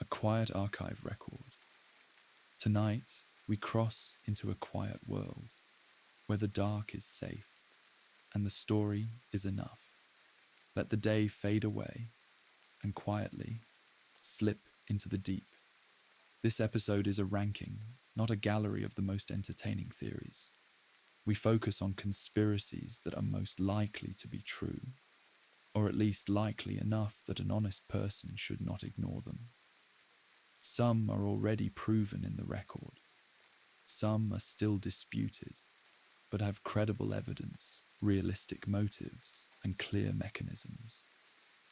a quiet archive record. Tonight, we cross into a quiet world where the dark is safe and the story is enough. Let the day fade away and quietly slip into the deep. This episode is a ranking, not a gallery of the most entertaining theories. We focus on conspiracies that are most likely to be true, or at least likely enough that an honest person should not ignore them. Some are already proven in the record. Some are still disputed, but have credible evidence, realistic motives, and clear mechanisms.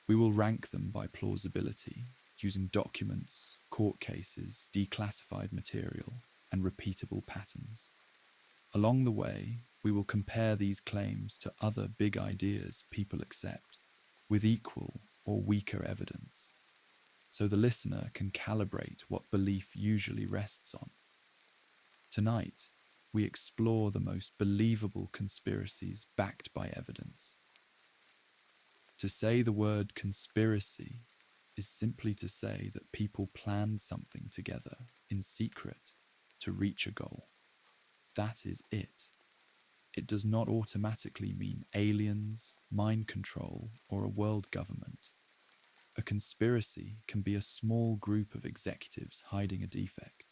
We will rank them by plausibility, using documents, court cases, declassified material, and repeatable patterns. Along the way, we will compare these claims to other big ideas people accept, with equal or weaker evidence, so the listener can calibrate what belief usually rests on. Tonight, we explore the most believable conspiracies backed by evidence. To say the word conspiracy is simply to say that people planned something together in secret to reach a goal. That is it. It does not automatically mean aliens, mind control, or a world government. A conspiracy can be a small group of executives hiding a defect.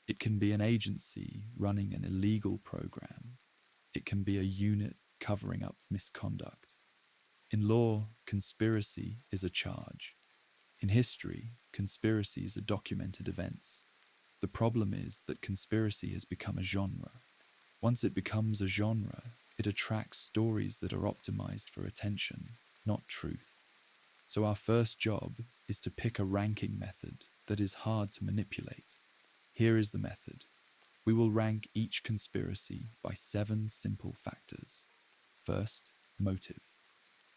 It can be an agency running an illegal program. It can be a unit covering up misconduct. In law, conspiracy is a charge. In history, conspiracies are documented events. The problem is that conspiracy has become a genre. Once it becomes a genre, it attracts stories that are optimized for attention, not truth. So our first job is to pick a ranking method that is hard to manipulate. Here is the method. We will rank each conspiracy by 7 simple factors. First, motive.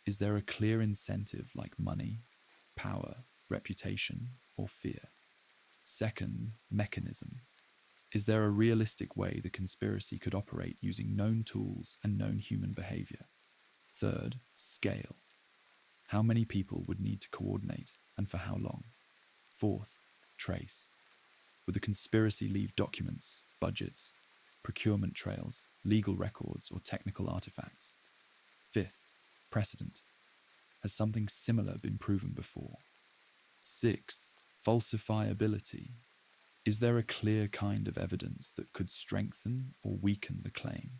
Is there a clear incentive like money, power, reputation, or fear? Second, mechanism. Is there a realistic way the conspiracy could operate using known tools and known human behavior? Third, scale. How many people would need to coordinate and for how long? Fourth, trace. Would the conspiracy leave documents, budgets, procurement trails, legal records, or technical artifacts? Fifth, precedent. Has something similar been proven before? Sixth, falsifiability. Is there a clear kind of evidence that could strengthen or weaken the claim?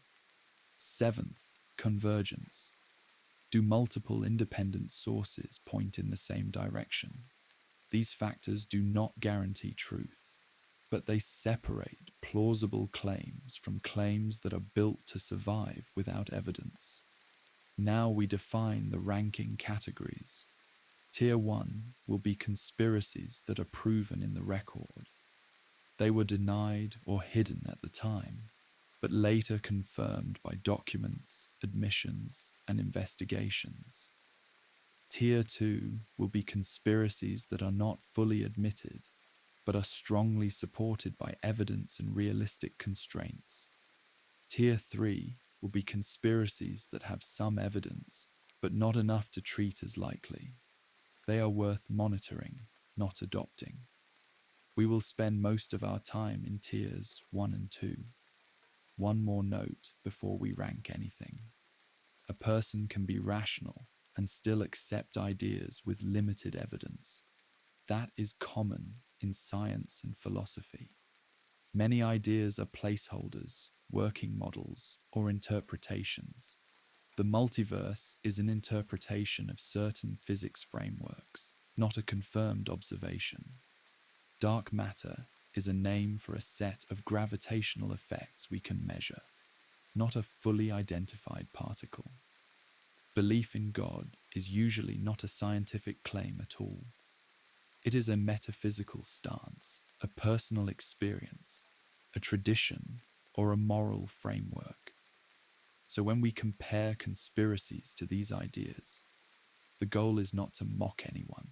Seventh, convergence. Do multiple independent sources point in the same direction? These factors do not guarantee truth, but they separate plausible claims from claims that are built to survive without evidence. Now we define the ranking categories. Tier 1 will be conspiracies that are proven in the record. They were denied or hidden at the time, but later confirmed by documents, admissions, and investigations. Tier 2 will be conspiracies that are not fully admitted, but are strongly supported by evidence and realistic constraints. Tier 3 will be conspiracies that have some evidence, but not enough to treat as likely. They are worth monitoring, not adopting. We will spend most of our time in tiers 1 and 2. One more note before we rank anything. A person can be rational and still accept ideas with limited evidence. That is common in science and philosophy. Many ideas are placeholders, working models, or interpretations. The multiverse is an interpretation of certain physics frameworks, not a confirmed observation. Dark matter is a name for a set of gravitational effects we can measure, not a fully identified particle. Belief in God is usually not a scientific claim at all. It is a metaphysical stance, a personal experience, a tradition, or a moral framework. So when we compare conspiracies to these ideas, the goal is not to mock anyone.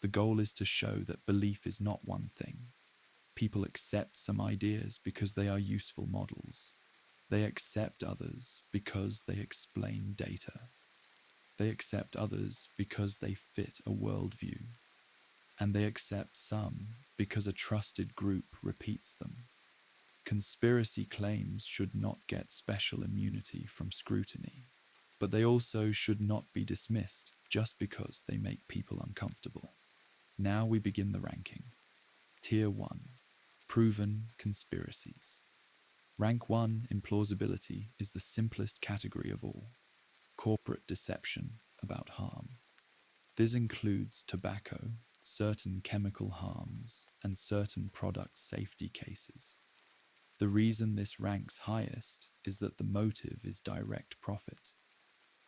The goal is to show that belief is not one thing. People accept some ideas because they are useful models. They accept others because they explain data. They accept others because they fit a worldview. and they accept some because a trusted group repeats them. Conspiracy claims should not get special immunity from scrutiny, but they also should not be dismissed just because they make people uncomfortable. Now we begin the ranking. Tier 1. Proven conspiracies. Rank 1 in plausibility is the simplest category of all. Corporate deception about harm. This includes tobacco, certain chemical harms, and certain product safety cases. The reason this ranks highest is that the motive is direct profit.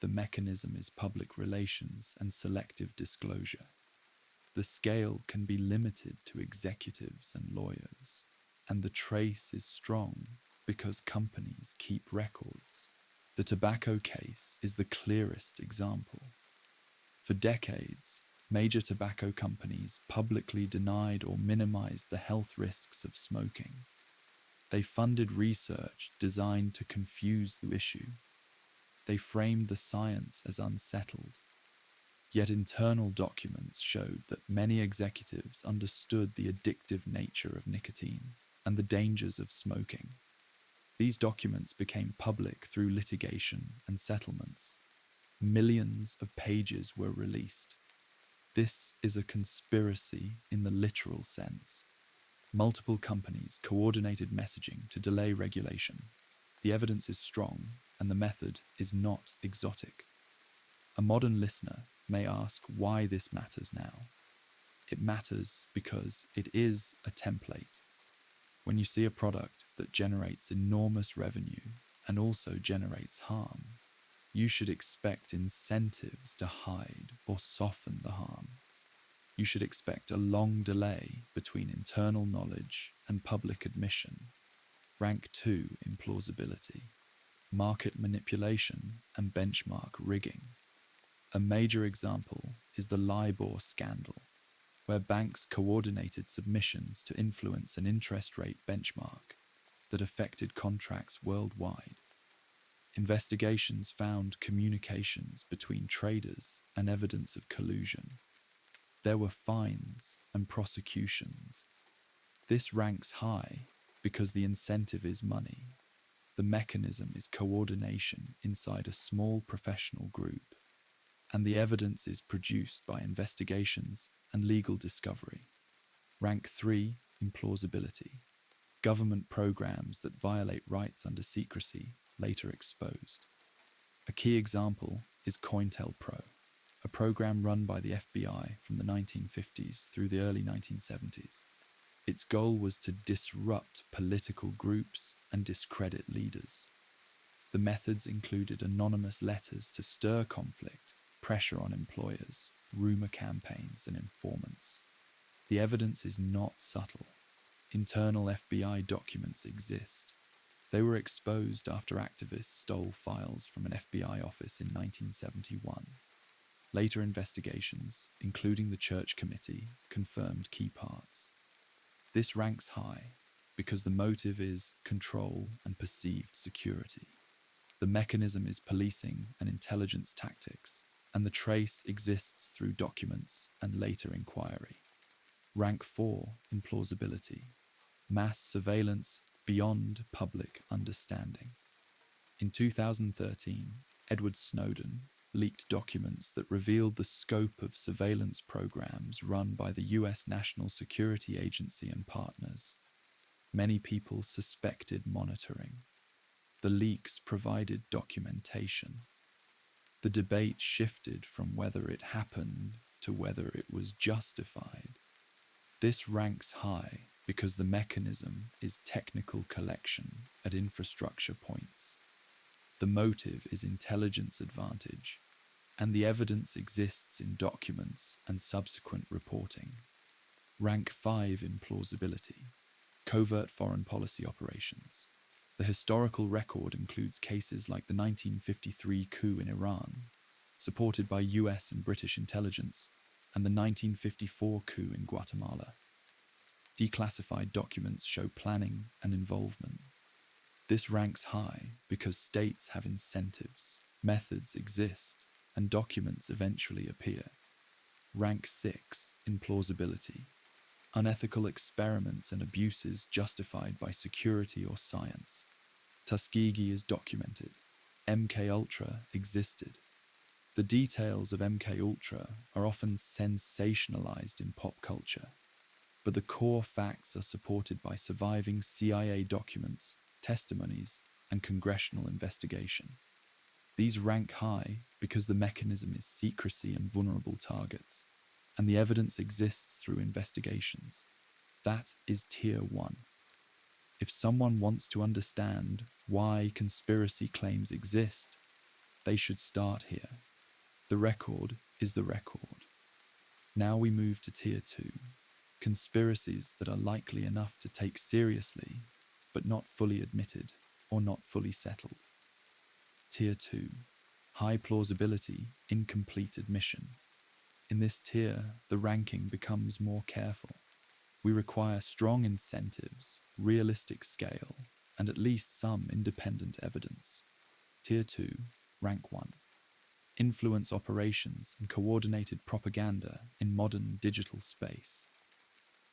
The mechanism is public relations and selective disclosure. The scale can be limited to executives and lawyers, and the trace is strong because companies keep records. The tobacco case is the clearest example. For decades, major tobacco companies publicly denied or minimized the health risks of smoking. They funded research designed to confuse the issue. They framed the science as unsettled. Yet internal documents showed that many executives understood the addictive nature of nicotine and the dangers of smoking. These documents became public through litigation and settlements. Millions of pages were released. This is a conspiracy in the literal sense. Multiple companies coordinated messaging to delay regulation. The evidence is strong, and the method is not exotic. A modern listener may ask why this matters now. It matters because it is a template. When you see a product that generates enormous revenue and also generates harm, you should expect incentives to hide or soften the harm. You should expect a long delay between internal knowledge and public admission. Rank 2 in plausibility. Market manipulation and benchmark rigging. A major example is the LIBOR scandal, where banks coordinated submissions to influence an interest rate benchmark that affected contracts worldwide. Investigations found communications between traders and evidence of collusion. There were fines and prosecutions. This ranks high because the incentive is money. The mechanism is coordination inside a small professional group, and the evidence is produced by investigations and legal discovery. Rank 3 in plausibility. Government programs that violate rights under secrecy later exposed. A key example is COINTELPRO, a program run by the FBI from the 1950s through the early 1970s. Its goal was to disrupt political groups and discredit leaders. The methods included anonymous letters to stir conflict, pressure on employers, rumor campaigns, and informants. The evidence is not subtle. Internal FBI documents exist. They were exposed after activists stole files from an FBI office in 1971. Later investigations, including the Church Committee, confirmed key parts. This ranks high because the motive is control and perceived security. The mechanism is policing and intelligence tactics, and the trace exists through documents and later inquiry. Rank 4 in plausibility. Mass surveillance beyond public understanding. In 2013, Edward Snowden leaked documents that revealed the scope of surveillance programs run by the US National Security Agency and partners. Many people suspected monitoring. The leaks provided documentation. The debate shifted from whether it happened to whether it was justified. This ranks high because the mechanism is technical collection at infrastructure points. The motive is intelligence advantage, and the evidence exists in documents and subsequent reporting. Rank 5 in plausibility. Covert foreign policy operations. The historical record includes cases like the 1953 coup in Iran, supported by US and British intelligence, and the 1954 coup in Guatemala. Declassified documents show planning and involvement. This ranks high because states have incentives, methods exist, and documents eventually appear. Rank 6 in plausibility, unethical experiments and abuses justified by security or science. Tuskegee is documented. MKUltra existed. The details of MKUltra are often sensationalized in pop culture, but the core facts are supported by surviving CIA documents, testimonies, and congressional investigation. These rank high because the mechanism is secrecy and vulnerable targets, and the evidence exists through investigations. That is Tier 1. If someone wants to understand why conspiracy claims exist, they should start here. The record is the record. Now we move to Tier 2, conspiracies that are likely enough to take seriously, but not fully admitted or not fully settled. Tier 2, high plausibility, incomplete admission. In this tier, the ranking becomes more careful. We require strong incentives, realistic scale, and at least some independent evidence. Tier 2, rank 1. Influence operations and coordinated propaganda in modern digital space.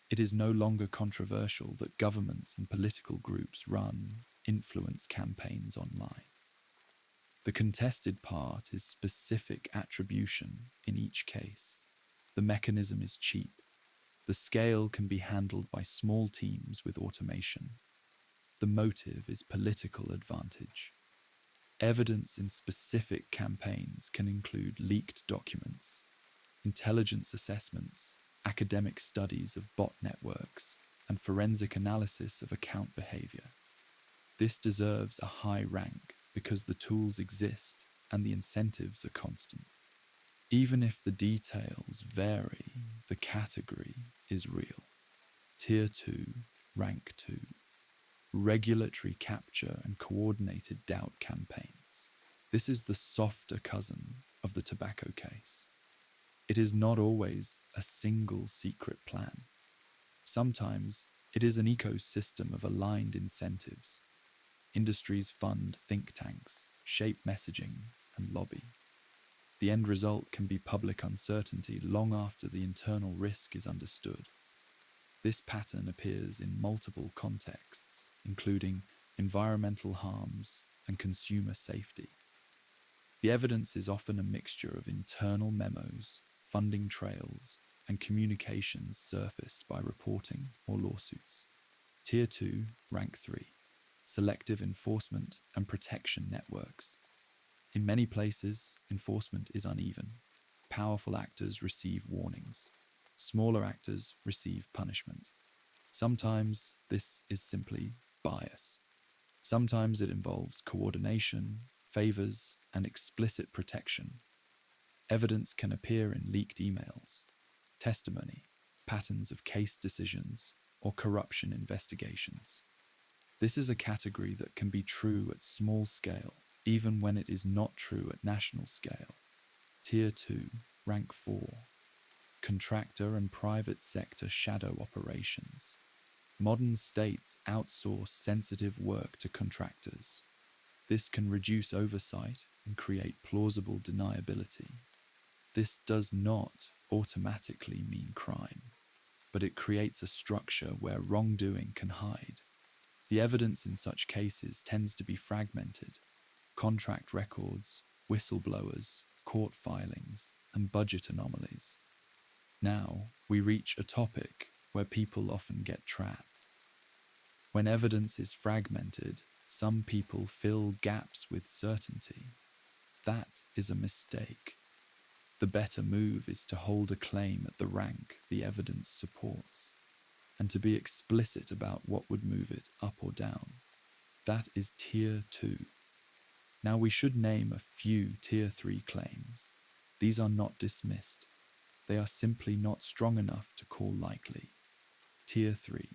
It is no longer controversial that governments and political groups run influence campaigns online. The contested part is specific attribution in each case. The mechanism is cheap. The scale can be handled by small teams with automation. The motive is political advantage. Evidence in specific campaigns can include leaked documents, intelligence assessments, academic studies of bot networks, and forensic analysis of account behavior. This deserves a high rank because the tools exist and the incentives are constant. Even if the details vary, the category is real. Tier 2, rank 2. Regulatory capture and coordinated doubt campaigns. This is the softer cousin of the tobacco case. It is not always a single secret plan. Sometimes it is an ecosystem of aligned incentives. Industries fund think tanks, shape messaging, and lobby. The end result can be public uncertainty long after the internal risk is understood. This pattern appears in multiple contexts, including environmental harms and consumer safety. The evidence is often a mixture of internal memos, funding trails, and communications surfaced by reporting or lawsuits. Tier 2, rank 3. Selective enforcement and protection networks. In many places, enforcement is uneven. Powerful actors receive warnings. Smaller actors receive punishment. Sometimes this is simply bias. Sometimes it involves coordination, favors, and explicit protection. Evidence can appear in leaked emails, testimony, patterns of case decisions, or corruption investigations. This is a category that can be true at small scale, even when it is not true at national scale. Tier 2, rank 4. Contractor and private sector shadow operations. Modern states outsource sensitive work to contractors. This can reduce oversight and create plausible deniability. This does not automatically mean crime, but it creates a structure where wrongdoing can hide. The evidence in such cases tends to be fragmented. Contract records, whistleblowers, court filings, and budget anomalies. Now, we reach a topic where people often get trapped. When evidence is fragmented, some people fill gaps with certainty. That is a mistake. The better move is to hold a claim at the rank the evidence supports, and to be explicit about what would move it up or down. That is Tier 2. Now we should name a few Tier 3 claims. These are not dismissed. They are simply not strong enough to call likely. Tier 3.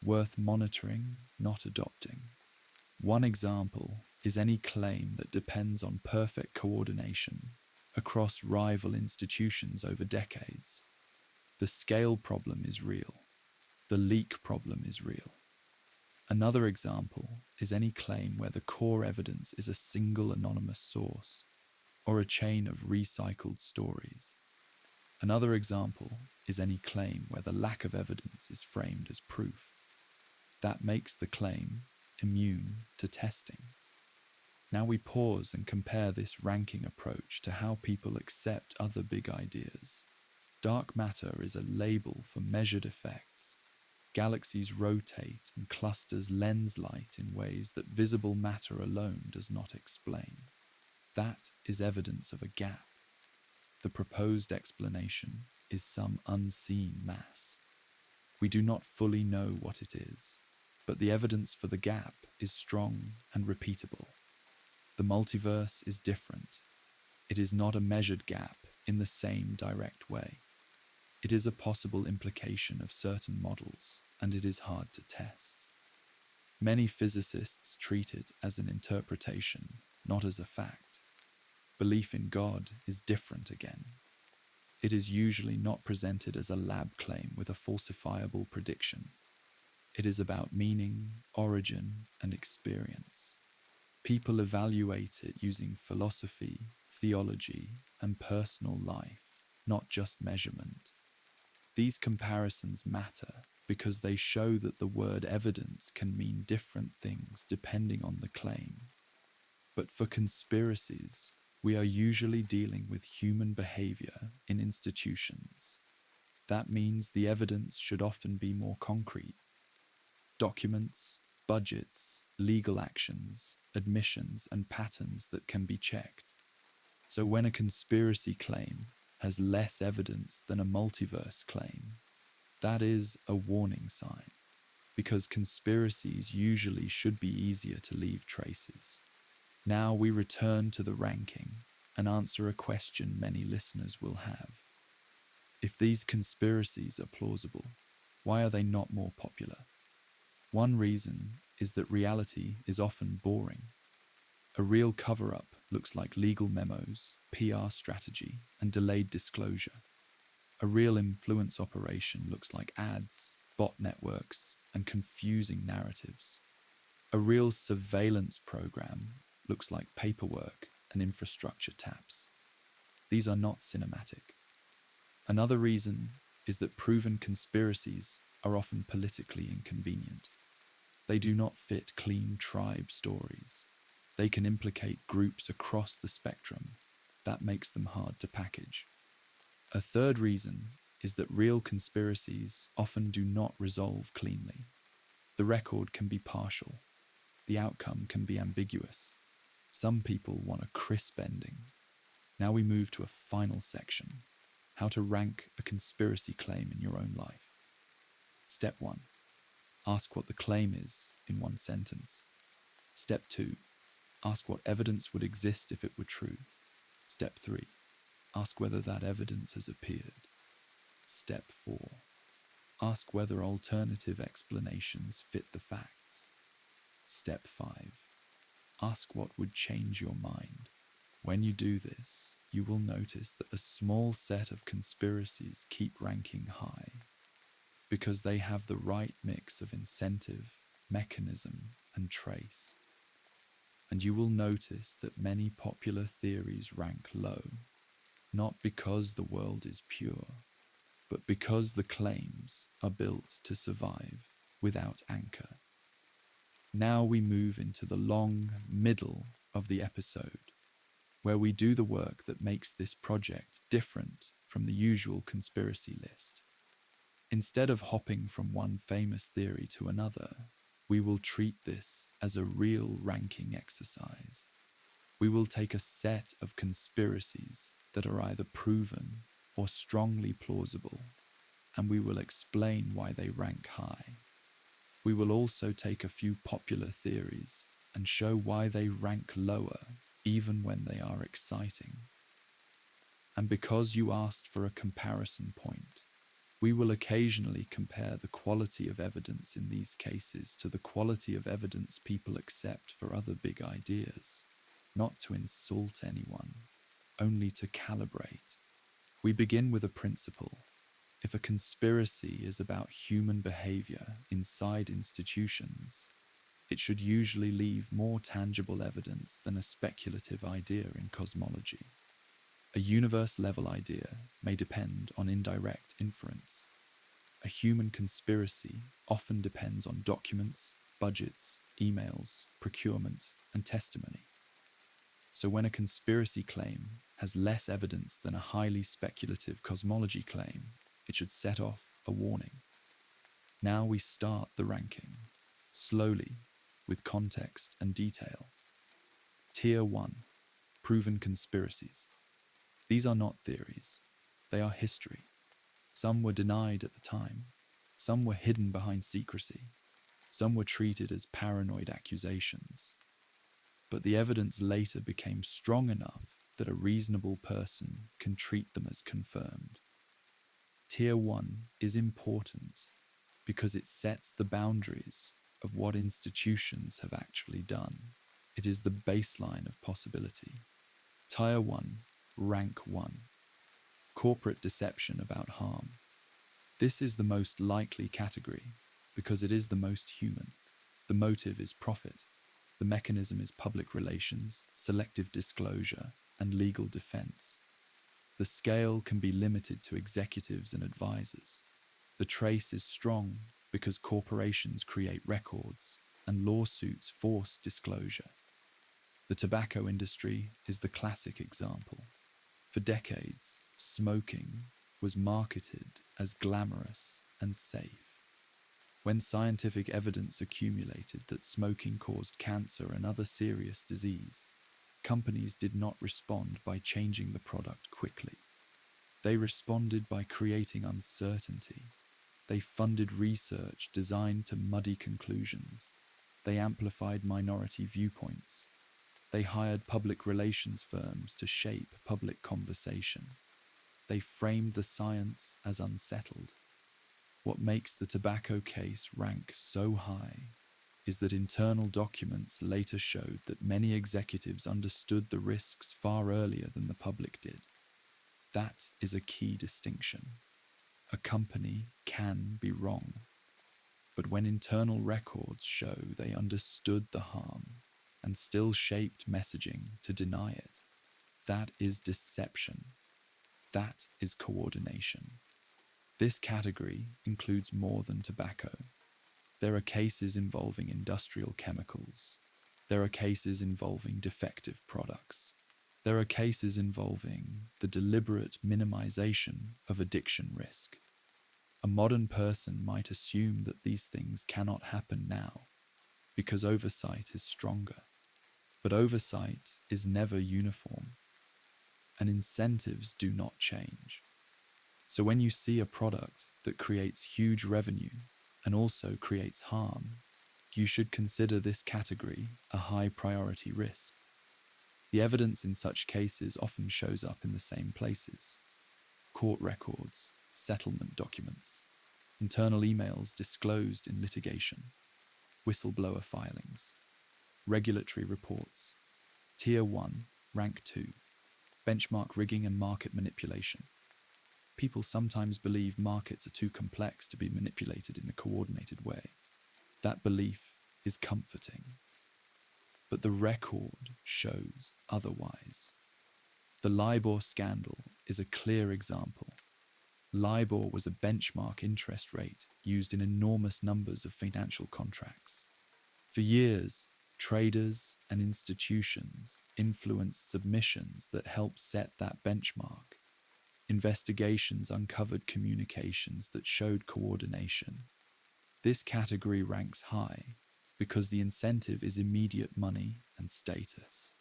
Worth monitoring, not adopting. One example is any claim that depends on perfect coordination across rival institutions over decades. The scale problem is real. The leak problem is real. Another example is any claim where the core evidence is a single anonymous source or a chain of recycled stories. Another example is any claim where the lack of evidence is framed as proof. That makes the claim immune to testing. Now we pause and compare this ranking approach to how people accept other big ideas. Dark matter is a label for measured effects. Galaxies rotate and clusters lens light in ways that visible matter alone does not explain. That is evidence of a gap. The proposed explanation is some unseen mass. We do not fully know what it is, but the evidence for the gap is strong and repeatable. The multiverse is different. It is not a measured gap in the same direct way. It is a possible implication of certain models, and it is hard to test. Many physicists treat it as an interpretation, not as a fact. Belief in God is different again. It is usually not presented as a lab claim with a falsifiable prediction. It is about meaning, origin, and experience. People evaluate it using philosophy, theology, and personal life, not just measurement. These comparisons matter because they show that the word evidence can mean different things depending on the claim. But for conspiracies, we are usually dealing with human behavior in institutions. That means the evidence should often be more concrete. Documents, budgets, legal actions, admissions, and patterns that can be checked. So when a conspiracy claim has less evidence than a multiverse claim, that is a warning sign, because conspiracies usually should be easier to leave traces. Now we return to the ranking and answer a question many listeners will have. If these conspiracies are plausible, why are they not more popular? One reason is that reality is often boring. A real cover-up looks like legal memos, PR strategy, and delayed disclosure. A real influence operation looks like ads, bot networks, and confusing narratives. A real surveillance program looks like paperwork and infrastructure taps. These are not cinematic. Another reason is that proven conspiracies are often politically inconvenient. They do not fit clean tribe stories. They can implicate groups across the spectrum. That makes them hard to package. A third reason is that real conspiracies often do not resolve cleanly. The record can be partial. The outcome can be ambiguous. Some people want a crisp ending. Now we move to a final section: how to rank a conspiracy claim in your own life. Step 1. Ask what the claim is in one sentence. Step 2. Ask what evidence would exist if it were true. Step 3. Ask whether that evidence has appeared. Step 4. Ask whether alternative explanations fit the facts. Step 5. Ask what would change your mind. When you do this, you will notice that a small set of conspiracies keep ranking high because they have the right mix of incentive, mechanism, and trace. And you will notice that many popular theories rank low, not because the world is pure, but because the claims are built to survive without anchor. Now we move into the long middle of the episode, where we do the work that makes this project different from the usual conspiracy list. Instead of hopping from one famous theory to another, we will treat this as a real ranking exercise. We will take a set of conspiracies that are either proven or strongly plausible, and we will explain why they rank high. We will also take a few popular theories and show why they rank lower even when they are exciting. And because you asked for a comparison point, we will occasionally compare the quality of evidence in these cases to the quality of evidence people accept for other big ideas, not to insult anyone, only to calibrate. We begin with a principle. If a conspiracy is about human behavior inside institutions, it should usually leave more tangible evidence than a speculative idea in cosmology. A universe-level idea may depend on indirect inference. A human conspiracy often depends on documents, budgets, emails, procurement, and testimony. So when a conspiracy claim has less evidence than a highly speculative cosmology claim, it should set off a warning. Now we start the ranking, slowly, with context and detail. Tier 1. Proven conspiracies. These are not theories. They are history. Some were denied at the time. Some were hidden behind secrecy. Some were treated as paranoid accusations. But the evidence later became strong enough that a reasonable person can treat them as confirmed. Tier 1 is important because it sets the boundaries of what institutions have actually done. It is the baseline of possibility. Tier 1, Rank 1. Corporate deception about harm. This is the most likely category because it is the most human. The motive is profit. The mechanism is public relations, selective disclosure, and legal defense. The scale can be limited to executives and advisors. The trace is strong because corporations create records and lawsuits force disclosure. The tobacco industry is the classic example. For decades, smoking was marketed as glamorous and safe. When scientific evidence accumulated that smoking caused cancer and other serious disease, companies did not respond by changing the product quickly. They responded by creating uncertainty. They funded research designed to muddy conclusions. They amplified minority viewpoints. They hired public relations firms to shape public conversation. They framed the science as unsettled. What makes the tobacco case rank so high is that internal documents later showed that many executives understood the risks far earlier than the public did. That is a key distinction. A company can be wrong, but when internal records show they understood the harm and still shaped messaging to deny it, that is deception. That is coordination. This category includes more than tobacco. There are cases involving industrial chemicals. There are cases involving defective products. There are cases involving the deliberate minimization of addiction risk. A modern person might assume that these things cannot happen now because oversight is stronger. But oversight is never uniform, and incentives do not change. So when you see a product that creates huge revenue and also creates harm, you should consider this category a high priority risk. The evidence in such cases often shows up in the same places: court records, settlement documents, internal emails disclosed in litigation, whistleblower filings, regulatory reports. Tier 1, Rank 2, benchmark rigging and market manipulation. People sometimes believe markets are too complex to be manipulated in a coordinated way. That belief is comforting. But the record shows otherwise. The LIBOR scandal is a clear example. LIBOR was a benchmark interest rate used in enormous numbers of financial contracts. For years, traders and institutions influenced submissions that helped set that benchmark. Investigations uncovered communications that showed coordination. This category ranks high because the incentive is immediate money and status.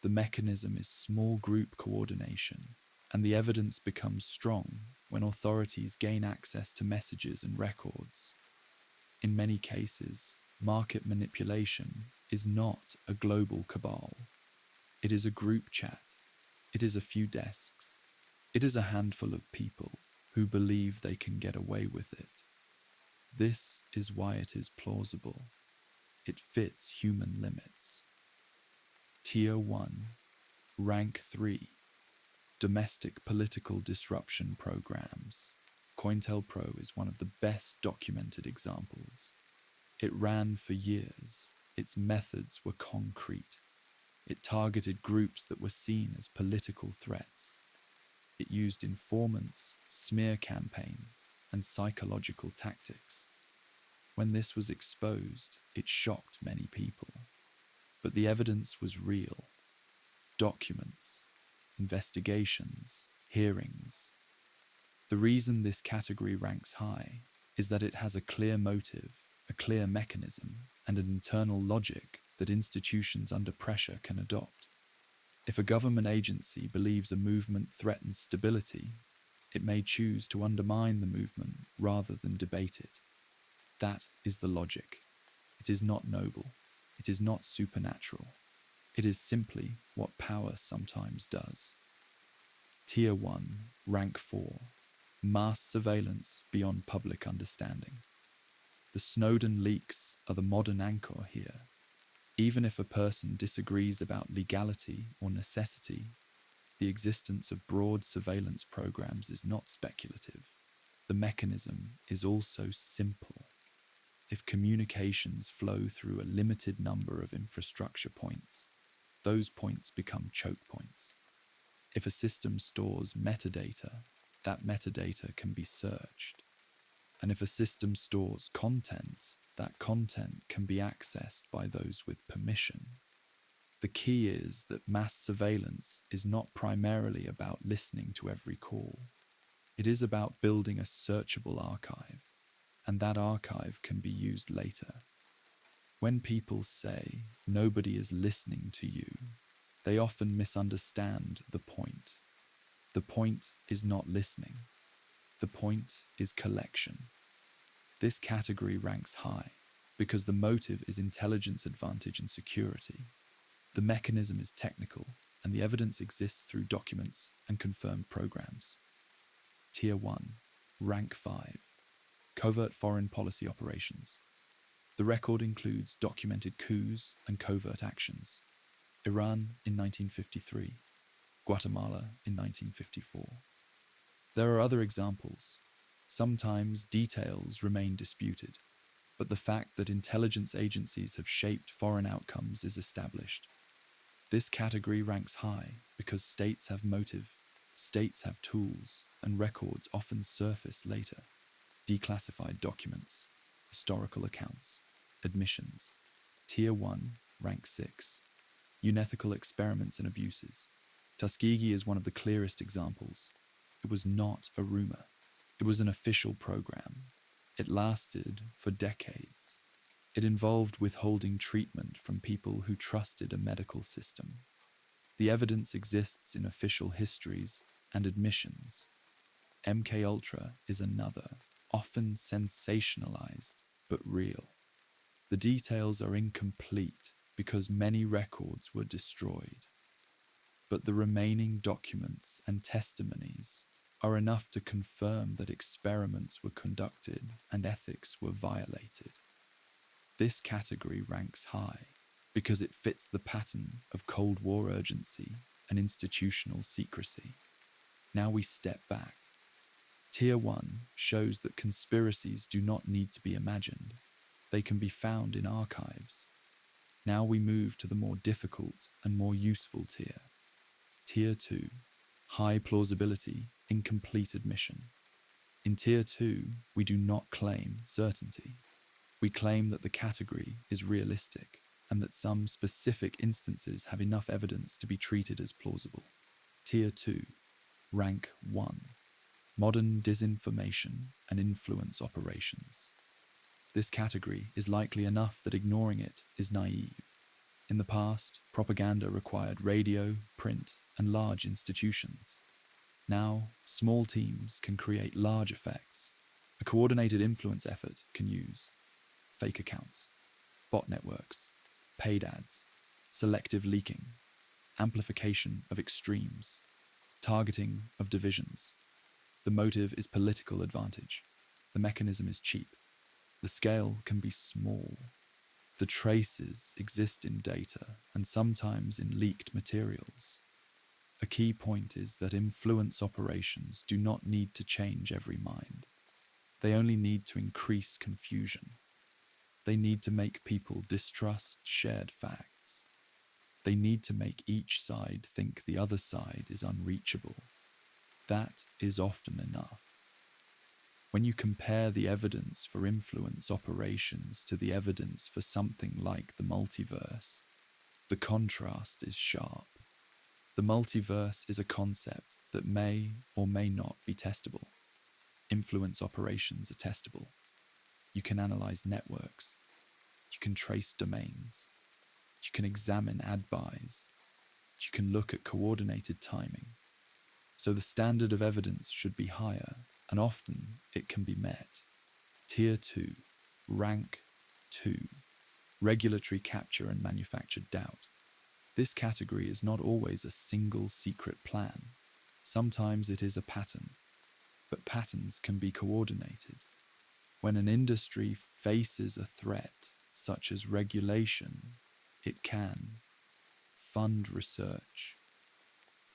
The mechanism is small group coordination, and the evidence becomes strong when authorities gain access to messages and records. In many cases, market manipulation is not a global cabal. It is a group chat. It is a few desks. It is a handful of people who believe they can get away with it. This is why it is plausible. It fits human limits. Tier 1, Rank 3, domestic political disruption programs. COINTELPRO is one of the best documented examples. It ran for years. Its methods were concrete. It targeted groups that were seen as political threats. It used informants, smear campaigns, and psychological tactics. When this was exposed, it shocked many people. But the evidence was real. Documents, investigations, hearings. The reason this category ranks high is that it has a clear motive, a clear mechanism, and an internal logic that institutions under pressure can adopt. If a government agency believes a movement threatens stability, it may choose to undermine the movement rather than debate it. That is the logic. It is not noble. It is not supernatural. It is simply what power sometimes does. Tier 1, Rank 4, Mass surveillance beyond public understanding. The Snowden leaks are the modern anchor here. Even if a person disagrees about legality or necessity, the existence of broad surveillance programs is not speculative. The mechanism is also simple. If communications flow through a limited number of infrastructure points, those points become choke points. If a system stores metadata, that metadata can be searched. And if a system stores content, that content can be accessed by those with permission. The key is that mass surveillance is not primarily about listening to every call. It is about building a searchable archive, and that archive can be used later. When people say nobody is listening to you, they often misunderstand the point. The point is not listening. The point is collection. This category ranks high because the motive is intelligence advantage and security. The mechanism is technical, and the evidence exists through documents and confirmed programs. Tier 1, Rank 5, Covert foreign policy operations. The record includes documented coups and covert actions. Iran in 1953, Guatemala in 1954. There are other examples. Sometimes details remain disputed, but the fact that intelligence agencies have shaped foreign outcomes is established. This category ranks high because states have motive, states have tools, and records often surface later. Declassified documents, historical accounts, admissions. Tier 1, Rank 6. Unethical experiments and abuses. Tuskegee is one of the clearest examples. It was not a rumor. It was an official program. It lasted for decades. It involved withholding treatment from people who trusted a medical system. The evidence exists in official histories and admissions. MKUltra is another, often sensationalized, but real. The details are incomplete because many records were destroyed. But the remaining documents and testimonies are enough to confirm that experiments were conducted and ethics were violated. This category ranks high because it fits the pattern of Cold War urgency and institutional secrecy. Now we step back. Tier 1 shows that conspiracies do not need to be imagined. They can be found in archives. Now we move to the more difficult and more useful tier. Tier 2, High plausibility, incomplete admission. In Tier 2, we do not claim certainty. We claim that the category is realistic and that some specific instances have enough evidence to be treated as plausible. Tier 2, Rank 1, Modern disinformation and influence operations. This category is likely enough that ignoring it is naive. In the past, propaganda required radio, print, and large institutions. Now, small teams can create large effects. A coordinated influence effort can use fake accounts, bot networks, paid ads, selective leaking, amplification of extremes, targeting of divisions. The motive is political advantage. The mechanism is cheap. The scale can be small. The traces exist in data and sometimes in leaked materials. A key point is that influence operations do not need to change every mind. They only need to increase confusion. They need to make people distrust shared facts. They need to make each side think the other side is unreachable. That is often enough. When you compare the evidence for influence operations to the evidence for something like the multiverse, the contrast is sharp. The multiverse is a concept that may or may not be testable. Influence operations are testable. You can analyze networks. You can trace domains. You can examine ad buys. You can look at coordinated timing. So the standard of evidence should be higher, and often it can be met. Tier 2, Rank 2, Regulatory capture and manufactured doubt. This category is not always a single secret plan. Sometimes it is a pattern, but patterns can be coordinated. When an industry faces a threat, such as regulation, it can fund research,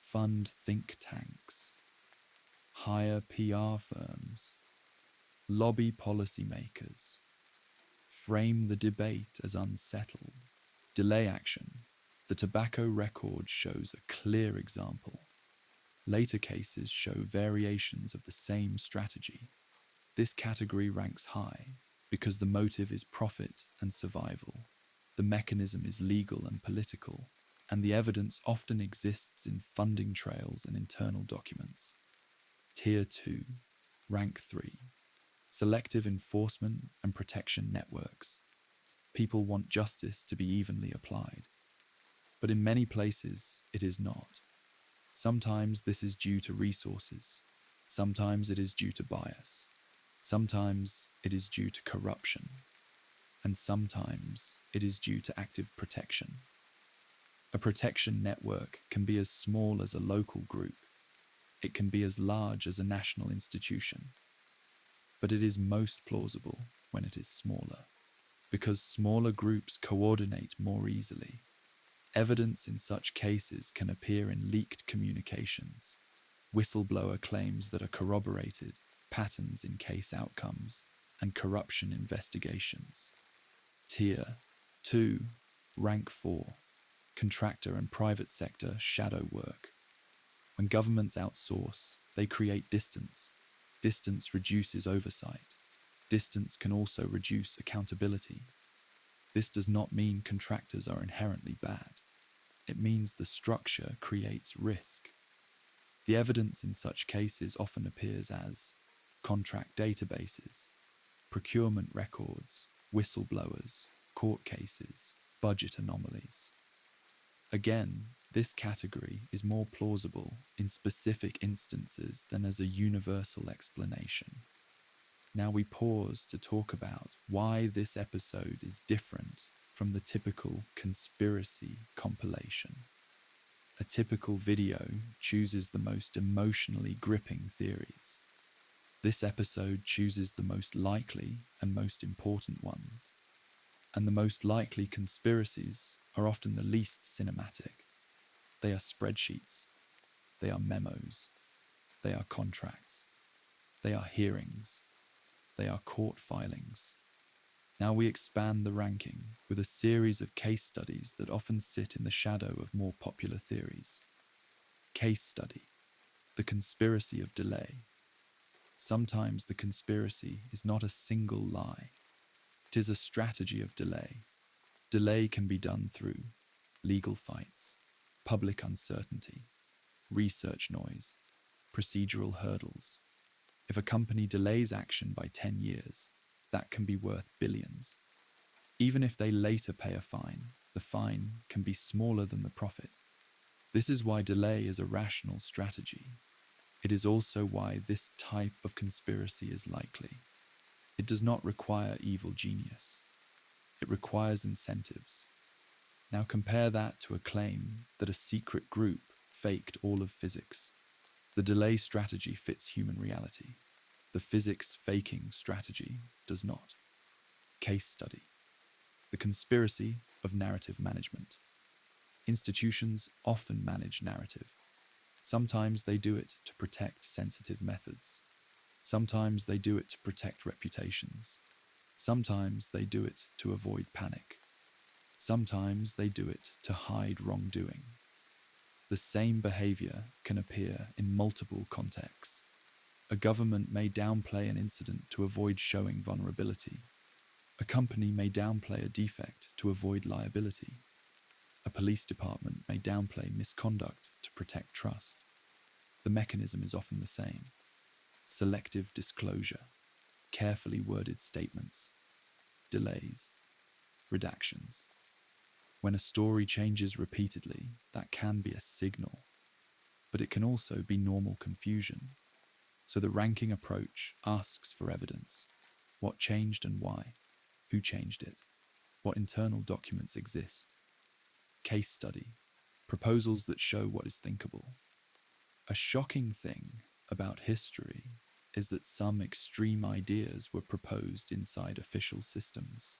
fund think tanks, hire PR firms, lobby policymakers, frame the debate as unsettled, delay action. The tobacco record shows a clear example. Later cases show variations of the same strategy. This category ranks high because the motive is profit and survival. The mechanism is legal and political, and the evidence often exists in funding trails and internal documents. Tier 2, Rank 3, Selective enforcement and protection networks. People want justice to be evenly applied, but in many places it is not. Sometimes this is due to resources, sometimes it is due to bias, sometimes it is due to corruption, and sometimes it is due to active protection. A protection network can be as small as a local group. It can be as large as a national institution. But it is most plausible when it is smaller, because smaller groups coordinate more easily. Evidence in such cases can appear in leaked communications, whistleblower claims that are corroborated, patterns in case outcomes, and corruption investigations. Tier 2, Rank 4, Contractor and private sector shadow work. When governments outsource, they create distance. Distance reduces oversight. Distance can also reduce accountability. This does not mean contractors are inherently bad. It means the structure creates risk. The evidence in such cases often appears as contract databases, procurement records, whistleblowers, court cases, budget anomalies. Again, this category is more plausible in specific instances than as a universal explanation. Now we pause to talk about why this episode is different from the typical conspiracy compilation. A typical video chooses the most emotionally gripping theories. This episode chooses the most likely and most important ones. And the most likely conspiracies are often the least cinematic. They are spreadsheets. They are memos. They are contracts. They are hearings. They are court filings. Now we expand the ranking with a series of case studies that often sit in the shadow of more popular theories. Case study: the conspiracy of delay. Sometimes the conspiracy is not a single lie. It is a strategy of delay. Delay can be done through legal fights, public uncertainty, research noise, procedural hurdles. If a company delays action by 10 years, that can be worth billions. Even if they later pay a fine, the fine can be smaller than the profit. This is why delay is a rational strategy. It is also why this type of conspiracy is likely. It does not require evil genius. It requires incentives. Now compare that to a claim that a secret group faked all of physics. The delay strategy fits human reality. The physics faking strategy does not. Case study: the conspiracy of narrative management. Institutions often manage narrative. Sometimes they do it to protect sensitive methods. Sometimes they do it to protect reputations. Sometimes they do it to avoid panic. Sometimes they do it to hide wrongdoing. the same behavior can appear in multiple contexts. A government may downplay an incident to avoid showing vulnerability. A company may downplay a defect to avoid liability. A police department may downplay misconduct to protect trust. The mechanism is often the same: selective disclosure, carefully worded statements, delays, redactions. When a story changes repeatedly, that can be a signal, but it can also be normal confusion. So the ranking approach asks for evidence: what changed and why, who changed it, what internal documents exist. Case study, proposals that show what is thinkable. A shocking thing about history is that some extreme ideas were proposed inside official systems.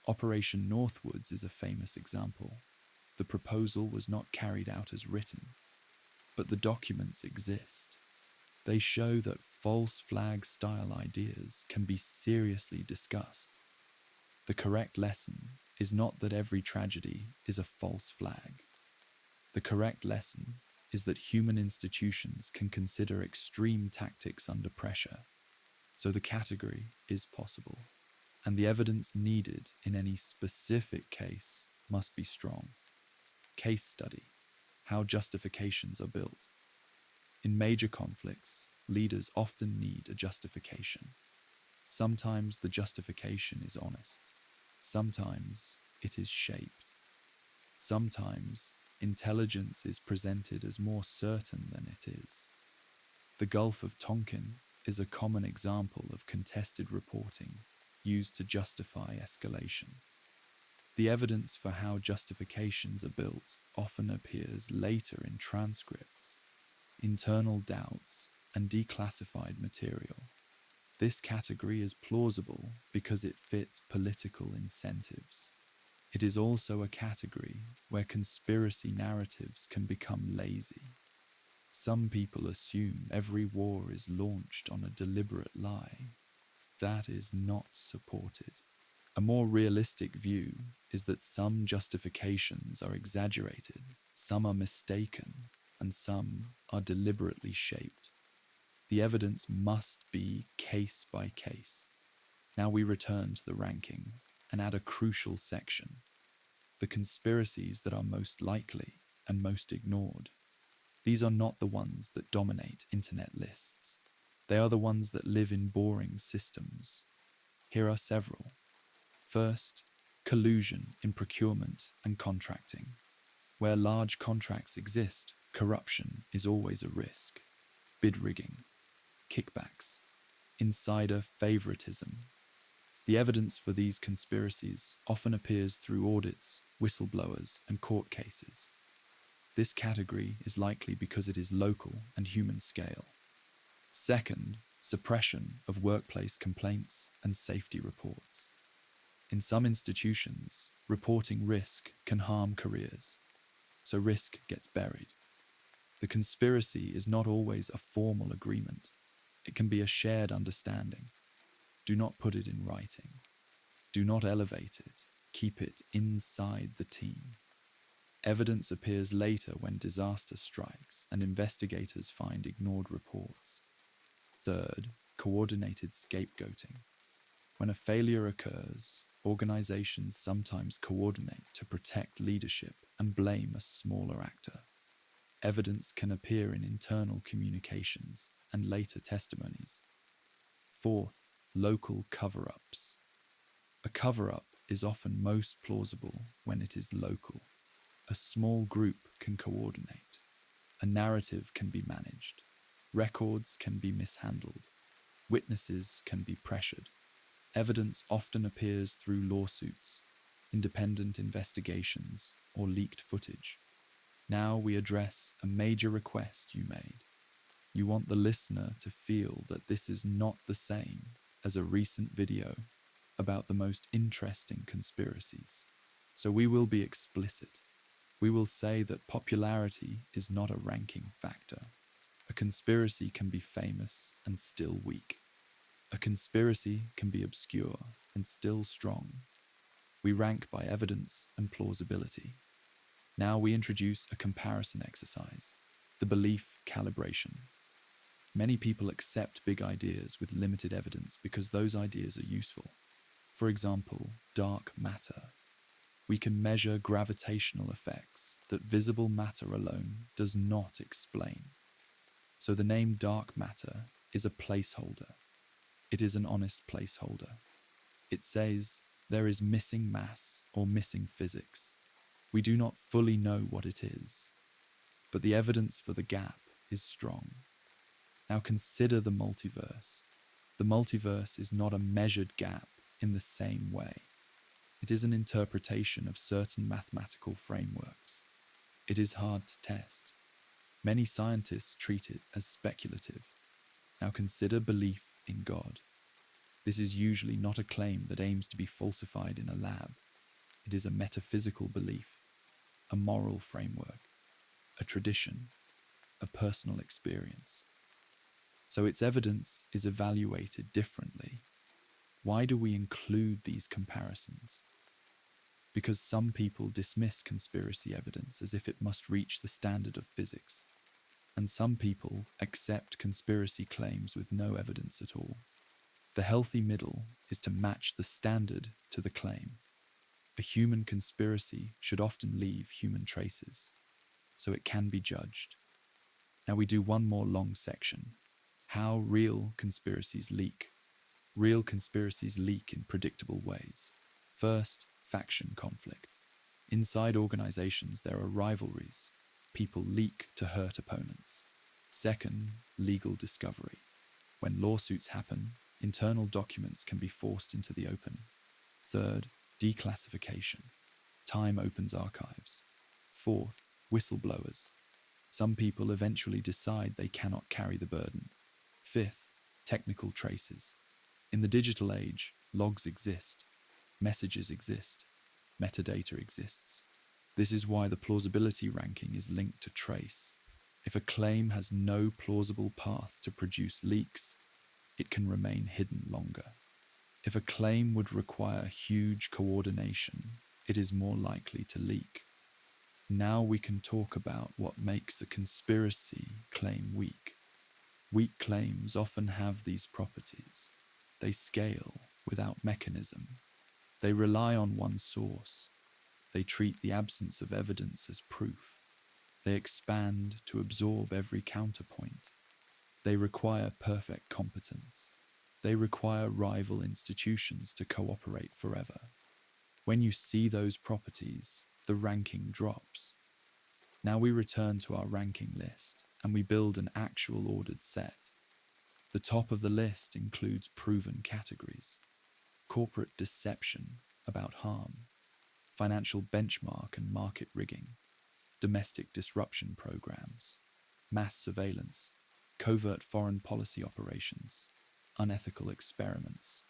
Operation Northwoods is a famous example. The proposal was not carried out as written, but the documents exist. They show that false flag style ideas can be seriously discussed. The correct lesson is not that every tragedy is a false flag. The correct lesson is that human institutions can consider extreme tactics under pressure. So the category is possible, and the evidence needed in any specific case must be strong. Case study, how justifications are built. In major conflicts, leaders often need a justification. Sometimes the justification is honest. Sometimes it is shaped. Sometimes intelligence is presented as more certain than it is. The Gulf of Tonkin is a common example of contested reporting used to justify escalation. The evidence for how justifications are built often appears later in transcripts, internal doubts, and declassified material. This category is plausible because it fits political incentives. It is also a category where conspiracy narratives can become lazy. Some people assume every war is launched on a deliberate lie. That is not supported. A more realistic view is that some justifications are exaggerated, some are mistaken, and some are deliberately shaped. The evidence must be case by case. Now we return to the ranking and add a crucial section: the conspiracies that are most likely and most ignored. These are not the ones that dominate internet lists. They are the ones that live in boring systems. Here are several. First, collusion in procurement and contracting. Where large contracts exist, corruption is always a risk. Bid rigging, kickbacks, insider favoritism. The evidence for these conspiracies often appears through audits, whistleblowers, and court cases. This category is likely because it is local and human scale. Second, suppression of workplace complaints and safety reports. In some institutions, reporting risk can harm careers, so risk gets buried. The conspiracy is not always a formal agreement. It can be a shared understanding. Do not put it in writing. Do not elevate it. Keep it inside the team. Evidence appears later when disaster strikes and investigators find ignored reports. Third, coordinated scapegoating. When a failure occurs, organizations sometimes coordinate to protect leadership and blame a smaller actor. Evidence can appear in internal communications and later testimonies. Fourth, local cover-ups. A cover-up is often most plausible when it is local. A small group can coordinate. A narrative can be managed. Records can be mishandled. Witnesses can be pressured. Evidence often appears through lawsuits, independent investigations, or leaked footage. Now we address a major request you made. You want the listener to feel that this is not the same as a recent video about the most interesting conspiracies. So we will be explicit. We will say that popularity is not a ranking factor. A conspiracy can be famous and still weak. A conspiracy can be obscure and still strong. We rank by evidence and plausibility. Now we introduce a comparison exercise, the belief calibration. Many people accept big ideas with limited evidence because those ideas are useful. For example, dark matter. We can measure gravitational effects that visible matter alone does not explain. So the name dark matter is a placeholder. It is an honest placeholder. It says there is missing mass or missing physics. We do not fully know what it is, but the evidence for the gap is strong. Now consider the multiverse. The multiverse is not a measured gap in the same way. It is an interpretation of certain mathematical frameworks. It is hard to test. Many scientists treat it as speculative. Now consider belief in God. This is usually not a claim that aims to be falsified in a lab. It is a metaphysical belief, a moral framework, a tradition, a personal experience. So its evidence is evaluated differently. Why do we include these comparisons? Because some people dismiss conspiracy evidence as if it must reach the standard of physics, and some people accept conspiracy claims with no evidence at all. The healthy middle is to match the standard to the claim. A human conspiracy should often leave human traces, so it can be judged. Now we do one more long section. How real conspiracies leak. Real conspiracies leak in predictable ways. First, faction conflict. Inside organizations, there are rivalries. People leak to hurt opponents. Second, legal discovery. When lawsuits happen, internal documents can be forced into the open. Third, declassification. Time opens archives. Fourth, whistleblowers. Some people eventually decide they cannot carry the burden. Fifth, technical traces. In the digital age, logs exist, messages exist, metadata exists. This is why the plausibility ranking is linked to trace. If a claim has no plausible path to produce leaks, it can remain hidden longer. If a claim would require huge coordination, it is more likely to leak. Now we can talk about what makes a conspiracy claim weak. Weak claims often have these properties. They scale without mechanism. They rely on one source. They treat the absence of evidence as proof. They expand to absorb every counterpoint. They require perfect competence. They require rival institutions to cooperate forever. When you see those properties, the ranking drops. Now we return to our ranking list, and we build an actual ordered set. The top of the list includes proven categories: corporate deception about harm, financial benchmark and market rigging, domestic disruption programs, mass surveillance, covert foreign policy operations, unethical experiments.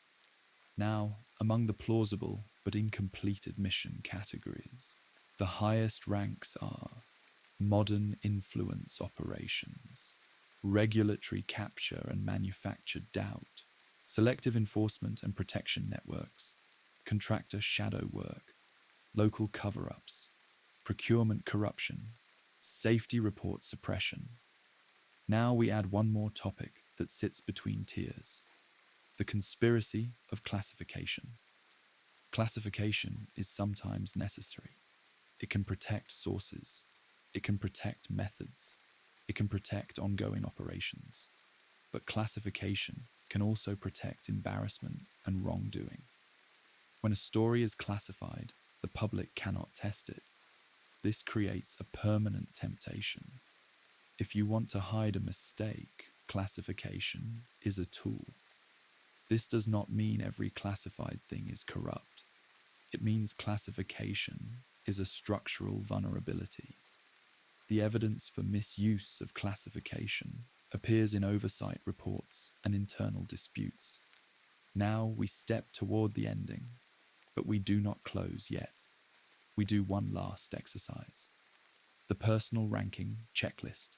Now, among the plausible but incomplete admission categories, the highest ranks are modern influence operations, regulatory capture and manufactured doubt, selective enforcement and protection networks, contractor shadow work, local cover-ups, procurement corruption, safety report suppression. Now we add one more topic that sits between tiers: the conspiracy of classification. Classification is sometimes necessary. It can protect sources. It can protect methods. It can protect ongoing operations. But classification can also protect embarrassment and wrongdoing. When a story is classified, the public cannot test it. This creates a permanent temptation. If you want to hide a mistake, classification is a tool. This does not mean every classified thing is corrupt. It means classification is a structural vulnerability. The evidence for misuse of classification appears in oversight reports and internal disputes. Now we step toward the ending, but we do not close yet. We do one last exercise: the personal ranking checklist.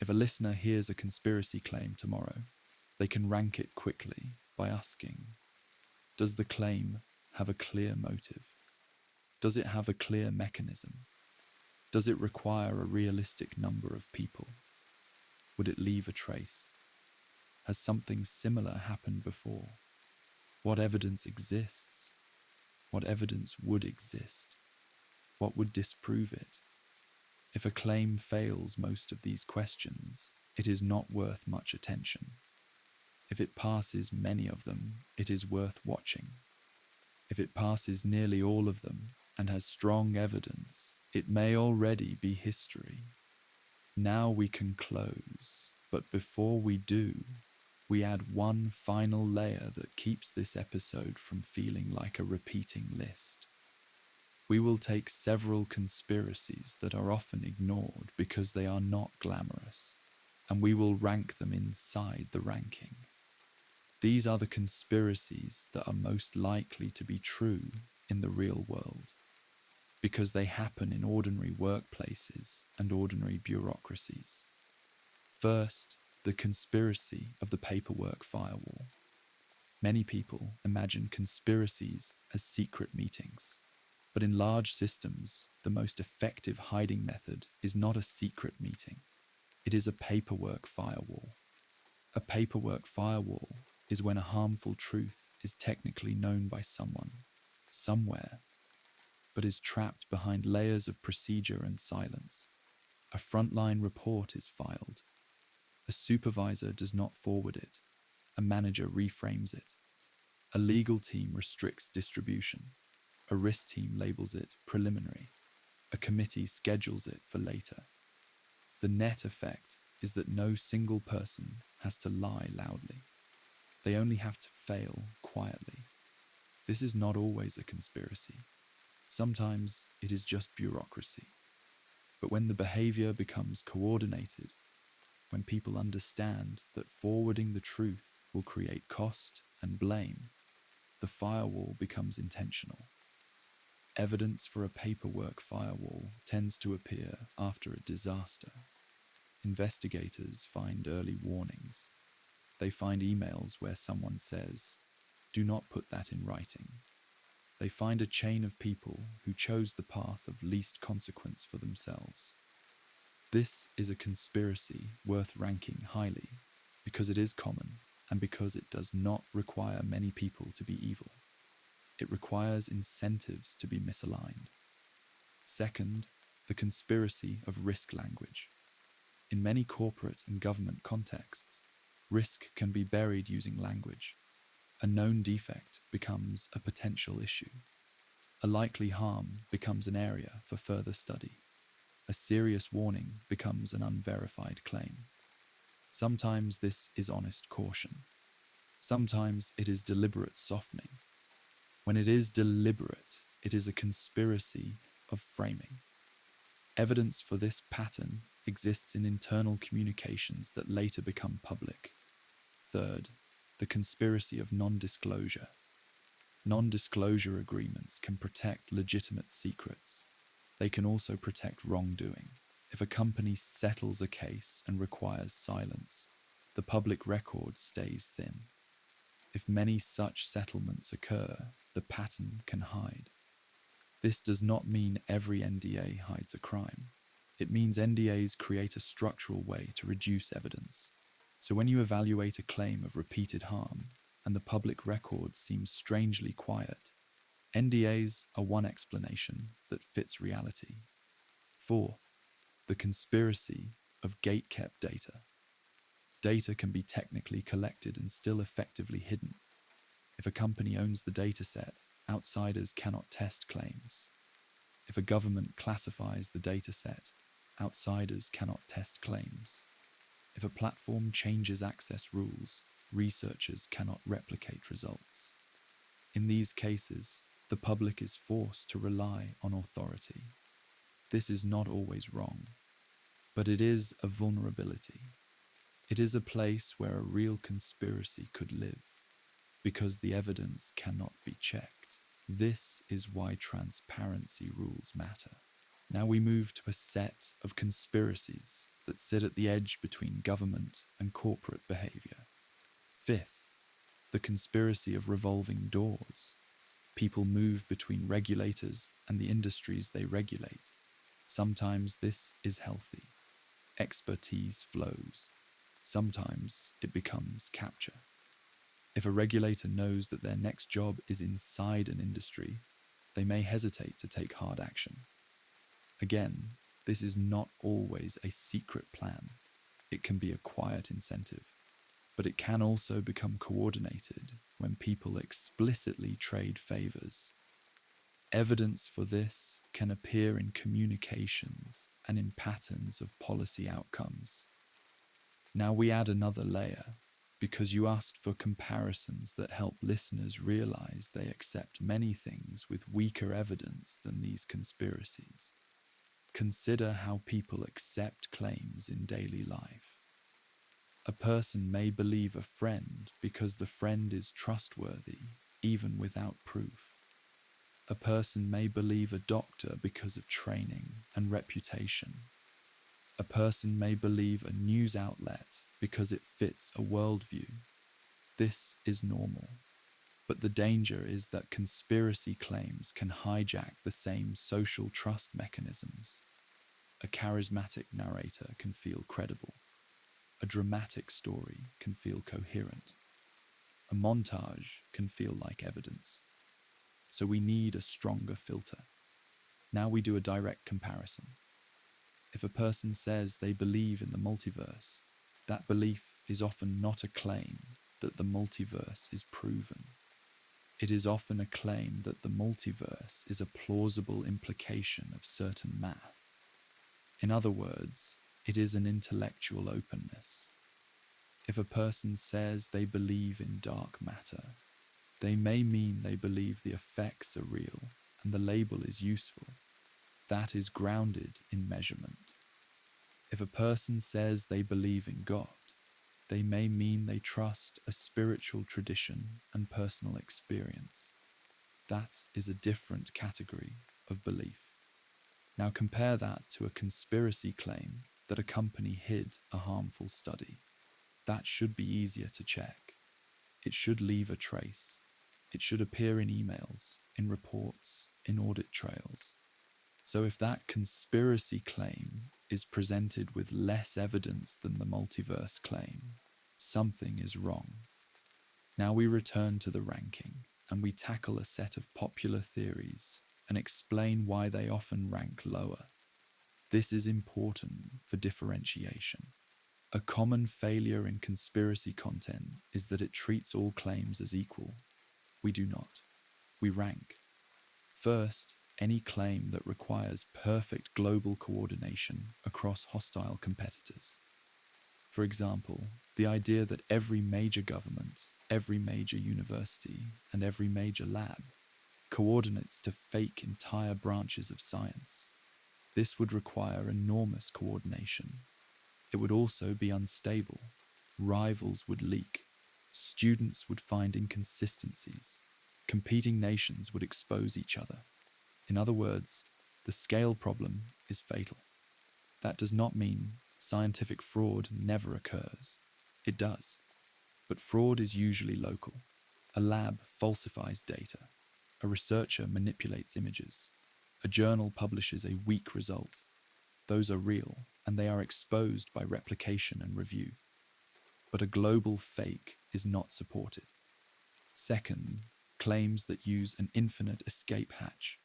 If a listener hears a conspiracy claim tomorrow, they can rank it quickly by asking, does the claim have a clear motive? Does it have a clear mechanism? Does it require a realistic number of people? Would it leave a trace? Has something similar happened before? What evidence exists? What evidence would exist? What would disprove it? If a claim fails most of these questions, it is not worth much attention. If it passes many of them, it is worth watching. If it passes nearly all of them and has strong evidence, it may already be history. Now we can close, but before we do, we add one final layer that keeps this episode from feeling like a repeating list. We will take several conspiracies that are often ignored because they are not glamorous, and we will rank them inside the ranking. These are the conspiracies that are most likely to be true in the real world, because they happen in ordinary workplaces and ordinary bureaucracies. First, the conspiracy of the paperwork firewall. Many people imagine conspiracies as secret meetings, but in large systems, the most effective hiding method is not a secret meeting. It is a paperwork firewall. A paperwork firewall is when a harmful truth is technically known by someone, somewhere, but is trapped behind layers of procedure and silence. A frontline report is filed. A supervisor does not forward it. A manager reframes it. A legal team restricts distribution. A risk team labels it preliminary. A committee schedules it for later. The net effect is that no single person has to lie loudly. They only have to fail quietly. This is not always a conspiracy. Sometimes it is just bureaucracy. But when the behavior becomes coordinated, when people understand that forwarding the truth will create cost and blame, the firewall becomes intentional. Evidence for a paperwork firewall tends to appear after a disaster. Investigators find early warnings. They find emails where someone says, "Do not put that in writing." They find a chain of people who chose the path of least consequence for themselves. This is a conspiracy worth ranking highly because it is common and because it does not require many people to be evil. It requires incentives to be misaligned. Second, the conspiracy of risk language. In many corporate and government contexts, risk can be buried using language. A known defect becomes a potential issue. A likely harm becomes an area for further study. A serious warning becomes an unverified claim. Sometimes this is honest caution. Sometimes it is deliberate softening. When it is deliberate, it is a conspiracy of framing. Evidence for this pattern exists in internal communications that later become public. Third, the conspiracy of non-disclosure. Non-disclosure agreements can protect legitimate secrets. They can also protect wrongdoing. If a company settles a case and requires silence, the public record stays thin. If many such settlements occur, the pattern can hide. This does not mean every NDA hides a crime. It means NDAs create a structural way to reduce evidence. So when you evaluate a claim of repeated harm, and the public record seems strangely quiet, NDAs are one explanation that fits reality. 4. The conspiracy of gate-kept data. Data can be technically collected and still effectively hidden. If a company owns the dataset, outsiders cannot test claims. If a government classifies the dataset, outsiders cannot test claims. If a platform changes access rules, researchers cannot replicate results. In these cases, the public is forced to rely on authority. This is not always wrong, but it is a vulnerability. It is a place where a real conspiracy could live, because the evidence cannot be checked. This is why transparency rules matter. Now we move to a set of conspiracies that sit at the edge between government and corporate behavior. Fifth, the conspiracy of revolving doors. People move between regulators and the industries they regulate. Sometimes this is healthy. Expertise flows. Sometimes it becomes capture. If a regulator knows that their next job is inside an industry, they may hesitate to take hard action. Again, this is not always a secret plan. It can be a quiet incentive, but it can also become coordinated when people explicitly trade favors. Evidence for this can appear in communications and in patterns of policy outcomes. Now we add another layer, because you asked for comparisons that help listeners realize they accept many things with weaker evidence than these conspiracies. Consider how people accept claims in daily life. A person may believe a friend because the friend is trustworthy, even without proof. A person may believe a doctor because of training and reputation. A person may believe a news outlet because it fits a worldview. This is normal. But the danger is that conspiracy claims can hijack the same social trust mechanisms. A charismatic narrator can feel credible. A dramatic story can feel coherent. A montage can feel like evidence. So we need a stronger filter. Now we do a direct comparison. If a person says they believe in the multiverse, that belief is often not a claim that the multiverse is proven. It is often a claim that the multiverse is a plausible implication of certain math. In other words, it is an intellectual openness. If a person says they believe in dark matter, they may mean they believe the effects are real and the label is useful. That is grounded in measurement. If a person says they believe in God, they may mean they trust a spiritual tradition and personal experience. That is a different category of belief. Now compare that to a conspiracy claim that a company hid a harmful study. That should be easier to check. It should leave a trace. It should appear in emails, in reports, in audit trails. So if that conspiracy claim is presented with less evidence than the multiverse claim, something is wrong. Now we return to the ranking, and we tackle a set of popular theories and explain why they often rank lower. This is important for differentiation. A common failure in conspiracy content is that it treats all claims as equal. We do not. We rank. First, any claim that requires perfect global coordination across hostile competitors. For example, the idea that every major government, every major university, and every major lab coordinates to fake entire branches of science. This would require enormous coordination. It would also be unstable. Rivals would leak. Students would find inconsistencies. Competing nations would expose each other. In other words, the scale problem is fatal. That does not mean scientific fraud never occurs. It does. But fraud is usually local. A lab falsifies data. A researcher manipulates images. A journal publishes a weak result. Those are real, and they are exposed by replication and review. But a global fake is not supported. Second, claims that use an infinite escape hatch.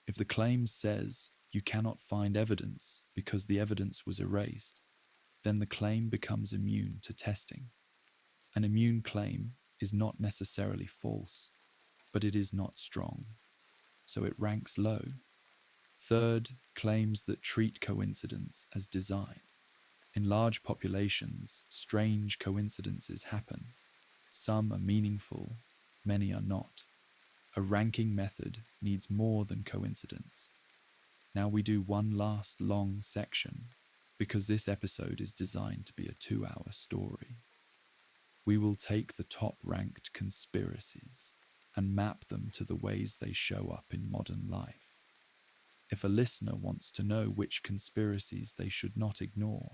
If the claim says you cannot find evidence because the evidence was erased, then the claim becomes immune to testing. An immune claim is not necessarily false, but it is not strong, so it ranks low. Third, claims that treat coincidence as design. In large populations, strange coincidences happen. Some are meaningful, many are not. A ranking method needs more than coincidence. Now we do one last long section, because this episode is designed to be a 2-hour story. We will take the top-ranked conspiracies and map them to the ways they show up in modern life. If a listener wants to know which conspiracies they should not ignore,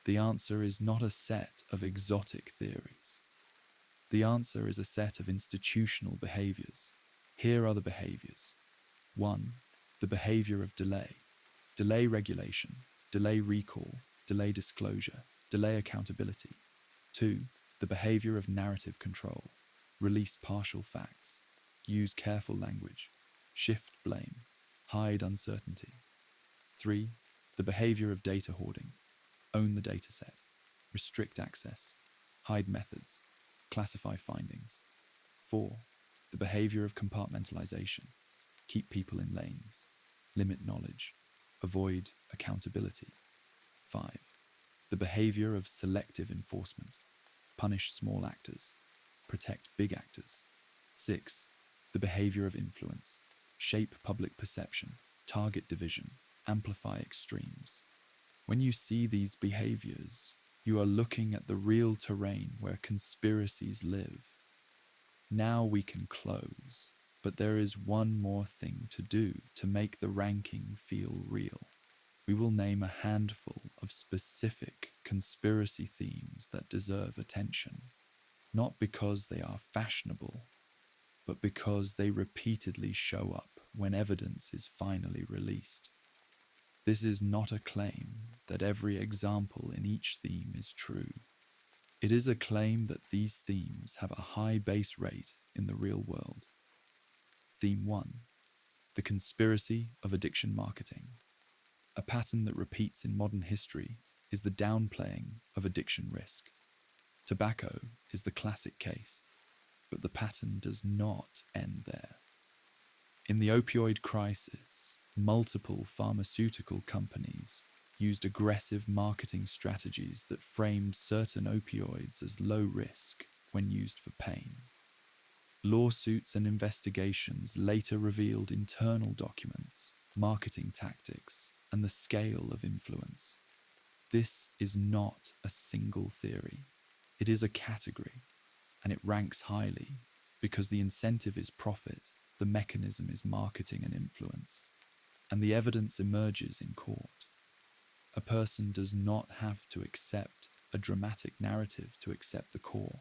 the answer is not a set of exotic theories. The answer is a set of institutional behaviors. Here are the behaviors. 1. The behavior of delay. delay regulation, delay recall, delay disclosure, delay accountability. 2. The behavior of narrative control, release partial facts, use careful language, shift blame, hide uncertainty. 3. The behavior of data hoarding, own the dataset, restrict access, hide methods, classify findings. 4. The behavior of compartmentalization, keep people in lanes, limit knowledge, avoid accountability. 5. The behavior of selective enforcement, punish small actors, protect big actors. 6. The behavior of influence, shape public perception, target division, amplify extremes. When you see these behaviors, you are looking at the real terrain where conspiracies live. Now we can close, but there is one more thing to do to make the ranking feel real. We will name a handful of specific conspiracy themes that deserve attention, not because they are fashionable, but because they repeatedly show up when evidence is finally released. This is not a claim that every example in each theme is true. It is a claim that these themes have a high base rate in the real world. Theme 1. The conspiracy of addiction marketing. A pattern that repeats in modern history is the downplaying of addiction risk. Tobacco is the classic case, but the pattern does not end there. In the opioid crisis, multiple pharmaceutical companies used aggressive marketing strategies that framed certain opioids as low risk when used for pain. Lawsuits and investigations later revealed internal documents, marketing tactics, and the scale of influence. This is not a single theory. It is a category, and it ranks highly because the incentive is profit, the mechanism is marketing and influence, and the evidence emerges in court. A person does not have to accept a dramatic narrative to accept the core.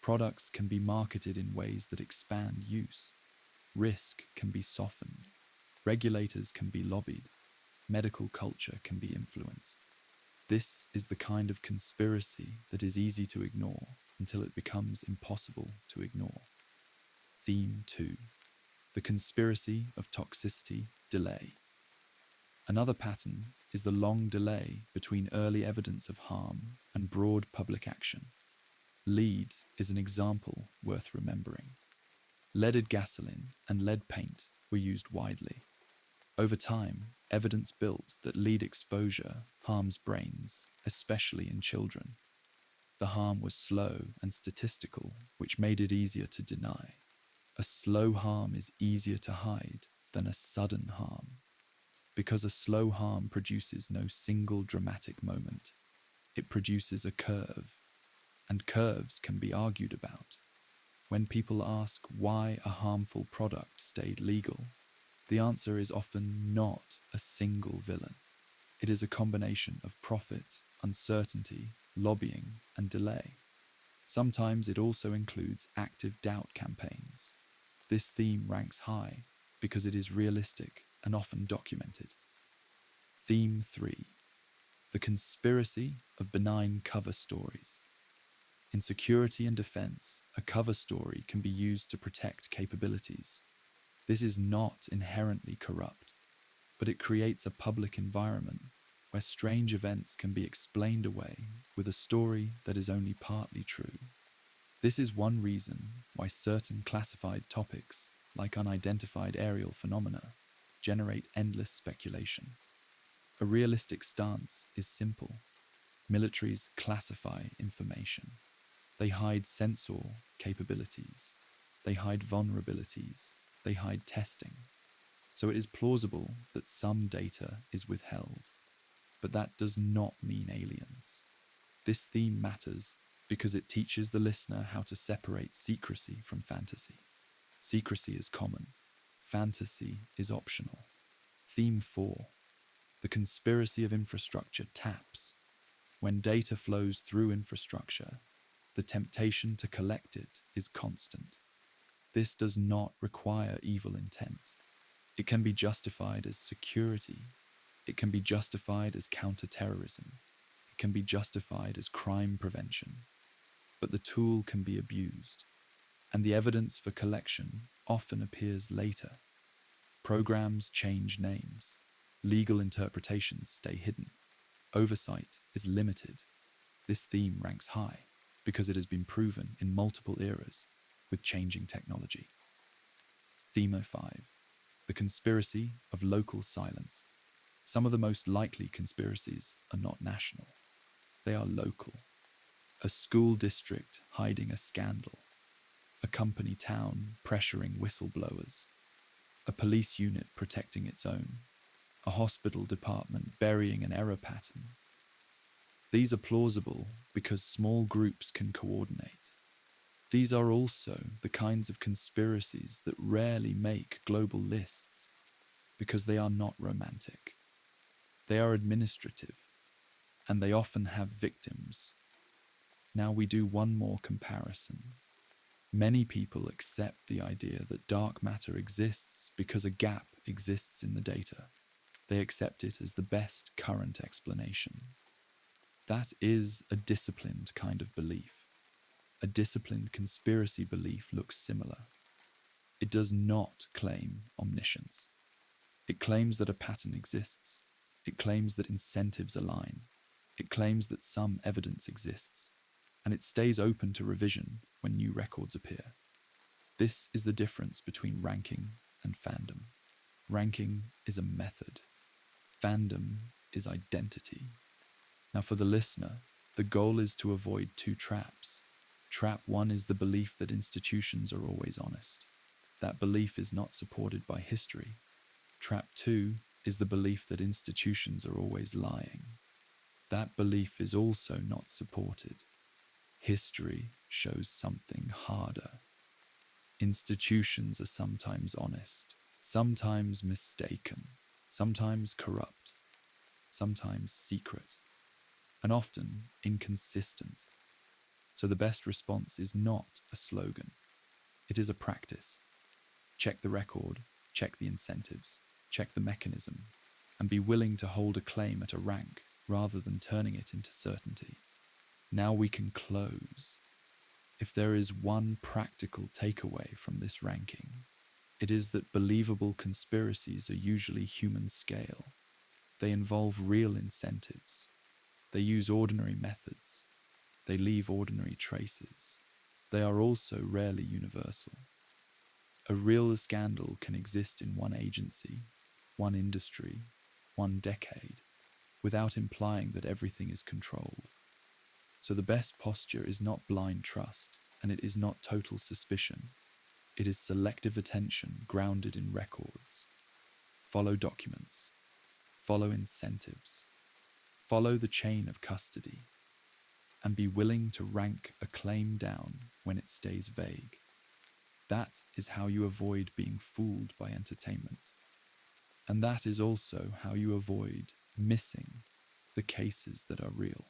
Products can be marketed in ways that expand use. Risk can be softened. Regulators can be lobbied. Medical culture can be influenced. This is the kind of conspiracy that is easy to ignore until it becomes impossible to ignore. Theme 2. The conspiracy of toxicity delay. Another pattern is the long delay between early evidence of harm and broad public action. Lead is an example worth remembering. Leaded gasoline and lead paint were used widely. Over time, evidence built that lead exposure harms brains, especially in children. The harm was slow and statistical, which made it easier to deny. A slow harm is easier to hide than a sudden harm, because a slow harm produces no single dramatic moment. It produces a curve, and curves can be argued about. When people ask why a harmful product stayed legal, the answer is often not a single villain. It is a combination of profit, uncertainty, lobbying, and delay. Sometimes it also includes active doubt campaigns. This theme ranks high because it is realistic and often documented. Theme 3. The conspiracy of benign cover stories. In security and defense, a cover story can be used to protect capabilities. This is not inherently corrupt, but it creates a public environment where strange events can be explained away with a story that is only partly true. This is one reason why certain classified topics, like unidentified aerial phenomena, generate endless speculation. A realistic stance is simple. Militaries classify information. They hide sensor capabilities. They hide vulnerabilities. They hide testing. So it is plausible that some data is withheld. But that does not mean aliens. This theme matters because it teaches the listener how to separate secrecy from fantasy. Secrecy is common. Fantasy is optional. Theme 4. The conspiracy of infrastructure taps. When data flows through infrastructure, the temptation to collect it is constant. This does not require evil intent. It can be justified as security. It can be justified as counterterrorism. It can be justified as crime prevention. But the tool can be abused, and the evidence for collection often appears later. Programs change names. Legal interpretations stay hidden. Oversight is limited. This theme ranks high because it has been proven in multiple eras with changing technology. Theme 5. The conspiracy of local silence. Some of the most likely conspiracies are not national. They are local. A school district hiding a scandal. A company town pressuring whistleblowers. A police unit protecting its own. A hospital department burying an error pattern. These are plausible because small groups can coordinate. These are also the kinds of conspiracies that rarely make global lists because they are not romantic. They are administrative, and they often have victims. Now we do one more comparison. Many people accept the idea that dark matter exists because a gap exists in the data. They accept it as the best current explanation. That is a disciplined kind of belief. A disciplined conspiracy belief looks similar. It does not claim omniscience. It claims that a pattern exists. It claims that incentives align. It claims that some evidence exists. And it stays open to revision when new records appear. This is the difference between ranking and fandom. Ranking is a method. Fandom is identity. Now for the listener, the goal is to avoid two traps. Trap 1 is the belief that institutions are always honest. That belief is not supported by history. Trap 2 is the belief that institutions are always lying. That belief is also not supported. History shows something harder. Institutions are sometimes honest, sometimes mistaken, sometimes corrupt, sometimes secret, and often inconsistent. So the best response is not a slogan. It is a practice. Check the record, check the incentives, check the mechanism, and be willing to hold a claim at a rank rather than turning it into certainty. Now we can close. If there is one practical takeaway from this ranking, it is that believable conspiracies are usually human scale. They involve real incentives. They use ordinary methods. They leave ordinary traces. They are also rarely universal. A real scandal can exist in one agency, one industry, one decade, without implying that everything is controlled. So the best posture is not blind trust, and it is not total suspicion. It is selective attention grounded in records. Follow documents. Follow incentives. Follow the chain of custody. And be willing to rank a claim down when it stays vague. That is how you avoid being fooled by entertainment. And that is also how you avoid missing the cases that are real.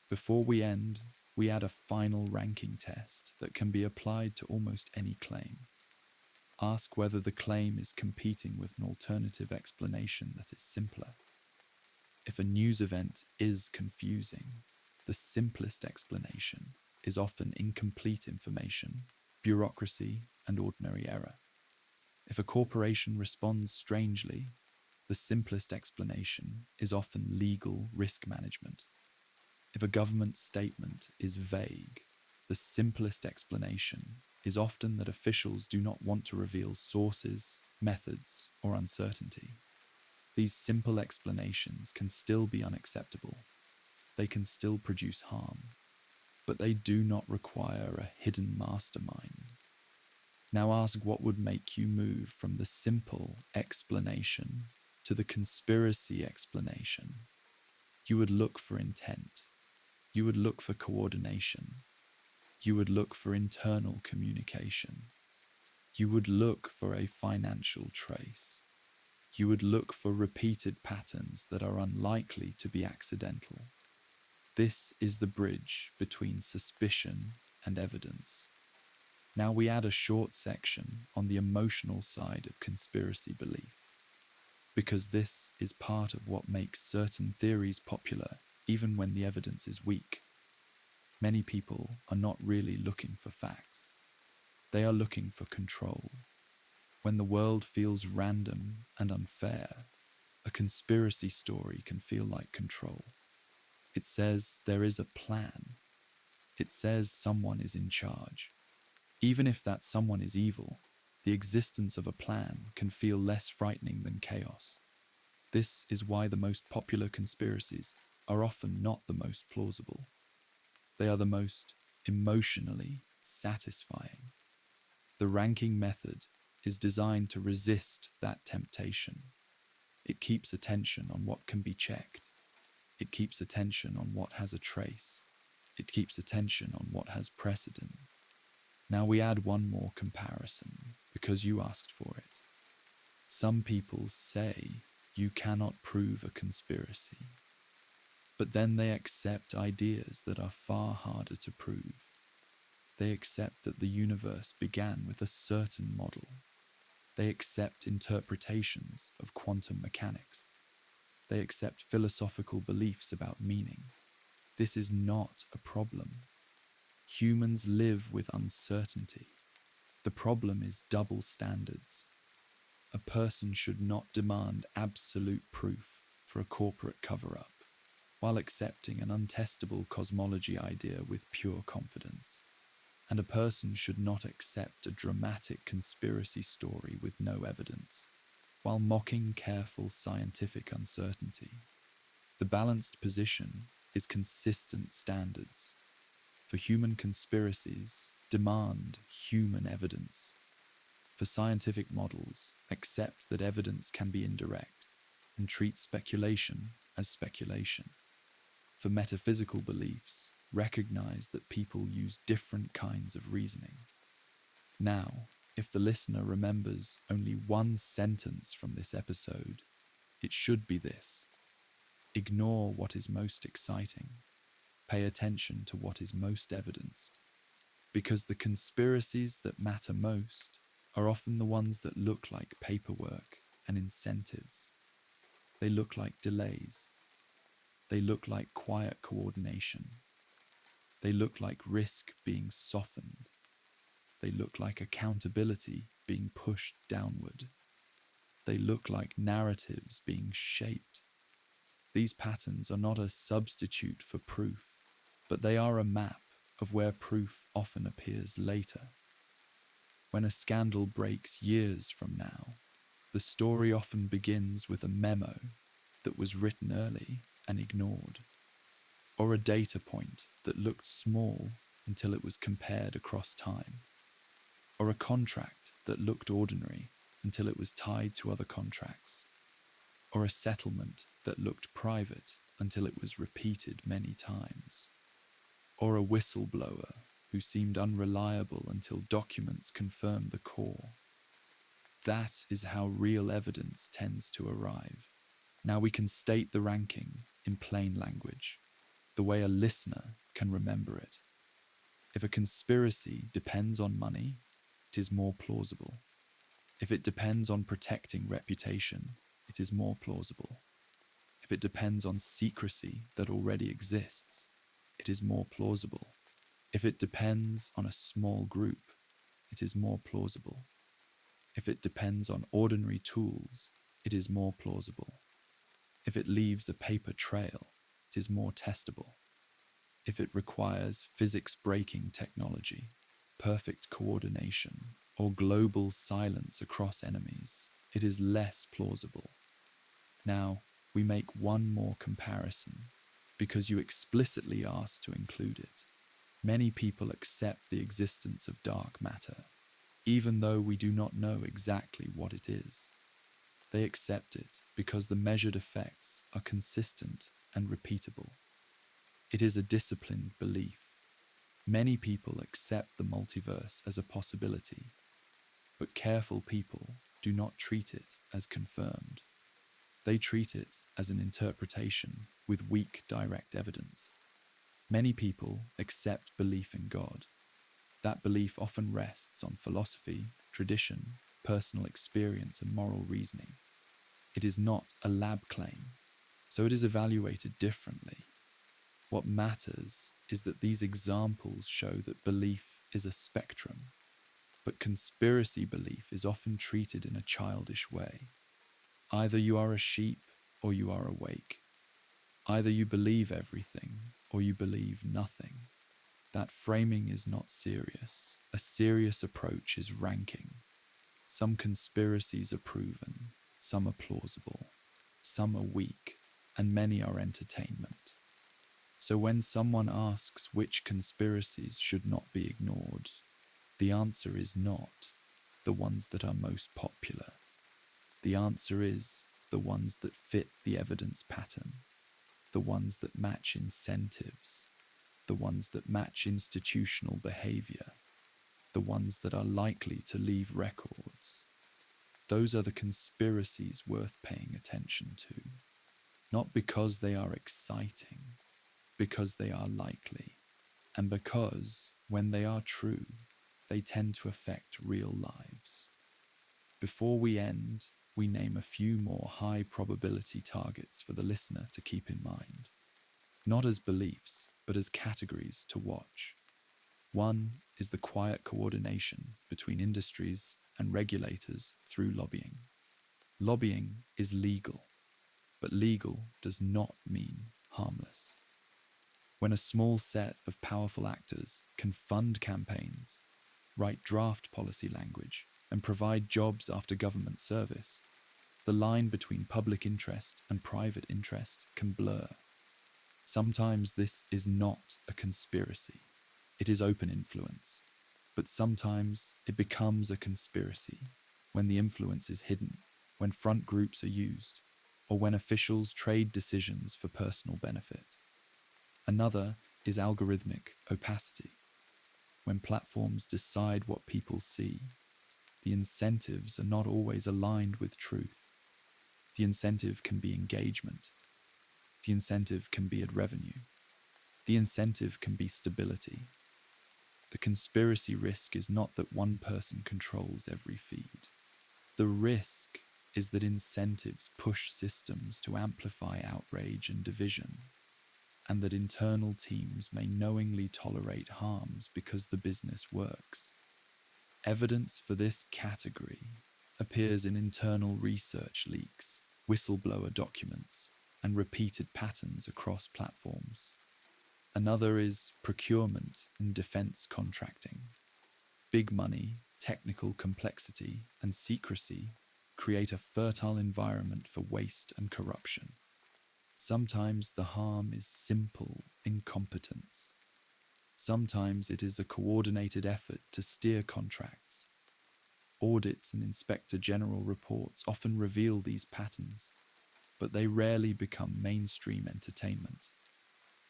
Before we end, we add a final ranking test that can be applied to almost any claim. Ask whether the claim is competing with an alternative explanation that is simpler. If a news event is confusing, the simplest explanation is often incomplete information, bureaucracy, and ordinary error. If a corporation responds strangely, the simplest explanation is often legal risk management. If a government statement is vague, the simplest explanation is often that officials do not want to reveal sources, methods, or uncertainty. These simple explanations can still be unacceptable. They can still produce harm, but they do not require a hidden mastermind. Now ask what would make you move from the simple explanation to the conspiracy explanation. You would look for intent. You would look for coordination. You would look for internal communication. You would look for a financial trace. You would look for repeated patterns that are unlikely to be accidental. This is the bridge between suspicion and evidence. Now we add a short section on the emotional side of conspiracy belief. because this is part of what makes certain theories popular even when the evidence is weak. Many people are not really looking for facts. They are looking for control. When the world feels random and unfair, a conspiracy story can feel like control. It says there is a plan. It says someone is in charge. Even if that someone is evil, the existence of a plan can feel less frightening than chaos. This is why the most popular conspiracies are often not the most plausible. They are the most emotionally satisfying. The ranking method is designed to resist that temptation. It keeps attention on what can be checked. It keeps attention on what has a trace. It keeps attention on what has precedent. Now we add one more comparison, because you asked for it. Some people say you cannot prove a conspiracy, but then they accept ideas that are far harder to prove. They accept that the universe began with a certain model. They accept interpretations of quantum mechanics. They accept philosophical beliefs about meaning. This is not a problem. Humans live with uncertainty. The problem is double standards. A person should not demand absolute proof for a corporate cover-up, while accepting an untestable cosmology idea with pure confidence. And a person should not accept a dramatic conspiracy story with no evidence, while mocking careful scientific uncertainty. The balanced position is consistent standards. For human conspiracies, demand human evidence. For scientific models, accept that evidence can be indirect and treat speculation as speculation. For metaphysical beliefs, recognize that people use different kinds of reasoning. Now, if the listener remembers only one sentence from this episode, it should be this: ignore what is most exciting. Pay attention to what is most evidenced. Because the conspiracies that matter most are often the ones that look like paperwork and incentives. They look like delays. They look like quiet coordination. They look like risk being softened. They look like accountability being pushed downward. They look like narratives being shaped. These patterns are not a substitute for proof, but they are a map of where proof often appears later. When a scandal breaks years from now, the story often begins with a memo that was written early and ignored, or a data point that looked small until it was compared across time, or a contract that looked ordinary until it was tied to other contracts, or a settlement that looked private until it was repeated many times, or a whistleblower who seemed unreliable until documents confirmed the core. That is how real evidence tends to arrive. Now we can state the ranking in plain language, the way a listener can remember it. If a conspiracy depends on money, it is more plausible. If it depends on protecting reputation, it is more plausible. If it depends on secrecy that already exists, it is more plausible. If it depends on a small group, it is more plausible. If it depends on ordinary tools, it is more plausible. If it leaves a paper trail, it is more testable. If it requires physics-breaking technology, perfect coordination, or global silence across enemies, it is less plausible. Now, we make one more comparison, because you explicitly asked to include it. Many people accept the existence of dark matter, even though we do not know exactly what it is. They accept it because the measured effects are consistent and repeatable. It is a disciplined belief. Many people accept the multiverse as a possibility, but careful people do not treat it as confirmed. They treat it as an interpretation with weak direct evidence. Many people accept belief in God. That belief often rests on philosophy, tradition, personal experience, and moral reasoning. It is not a lab claim, so it is evaluated differently. What matters is that these examples show that belief is a spectrum, but conspiracy belief is often treated in a childish way. Either you are a sheep or you are awake. Either you believe everything or you believe nothing. That framing is not serious. A serious approach is ranking. Some conspiracies are proven, some are plausible, some are weak, and many are entertainment. So when someone asks which conspiracies should not be ignored, the answer is not the ones that are most popular. The answer is the ones that fit the evidence pattern, the ones that match incentives, the ones that match institutional behavior, the ones that are likely to leave records. Those are the conspiracies worth paying attention to, not because they are exciting, because they are likely, and because, when they are true, they tend to affect real lives. Before we end, we name a few more high-probability targets for the listener to keep in mind, not as beliefs, but as categories to watch. One is the quiet coordination between industries and regulators through lobbying. Lobbying is legal, but legal does not mean harmless. When a small set of powerful actors can fund campaigns, write draft policy language, and provide jobs after government service, the line between public interest and private interest can blur. Sometimes this is not a conspiracy. It is open influence. But sometimes it becomes a conspiracy when the influence is hidden, when front groups are used, or when officials trade decisions for personal benefit. Another is algorithmic opacity. When platforms decide what people see, the incentives are not always aligned with truth. The incentive can be engagement. The incentive can be revenue. The incentive can be stability. The conspiracy risk is not that one person controls every feed. The risk is that incentives push systems to amplify outrage and division, and that internal teams may knowingly tolerate harms because the business works. Evidence for this category appears in internal research leaks, whistleblower documents, and repeated patterns across platforms. Another is procurement and defense contracting. Big money, technical complexity, and secrecy create a fertile environment for waste and corruption. Sometimes the harm is simple incompetence. Sometimes it is a coordinated effort to steer contracts. Audits and Inspector General reports often reveal these patterns, but they rarely become mainstream entertainment.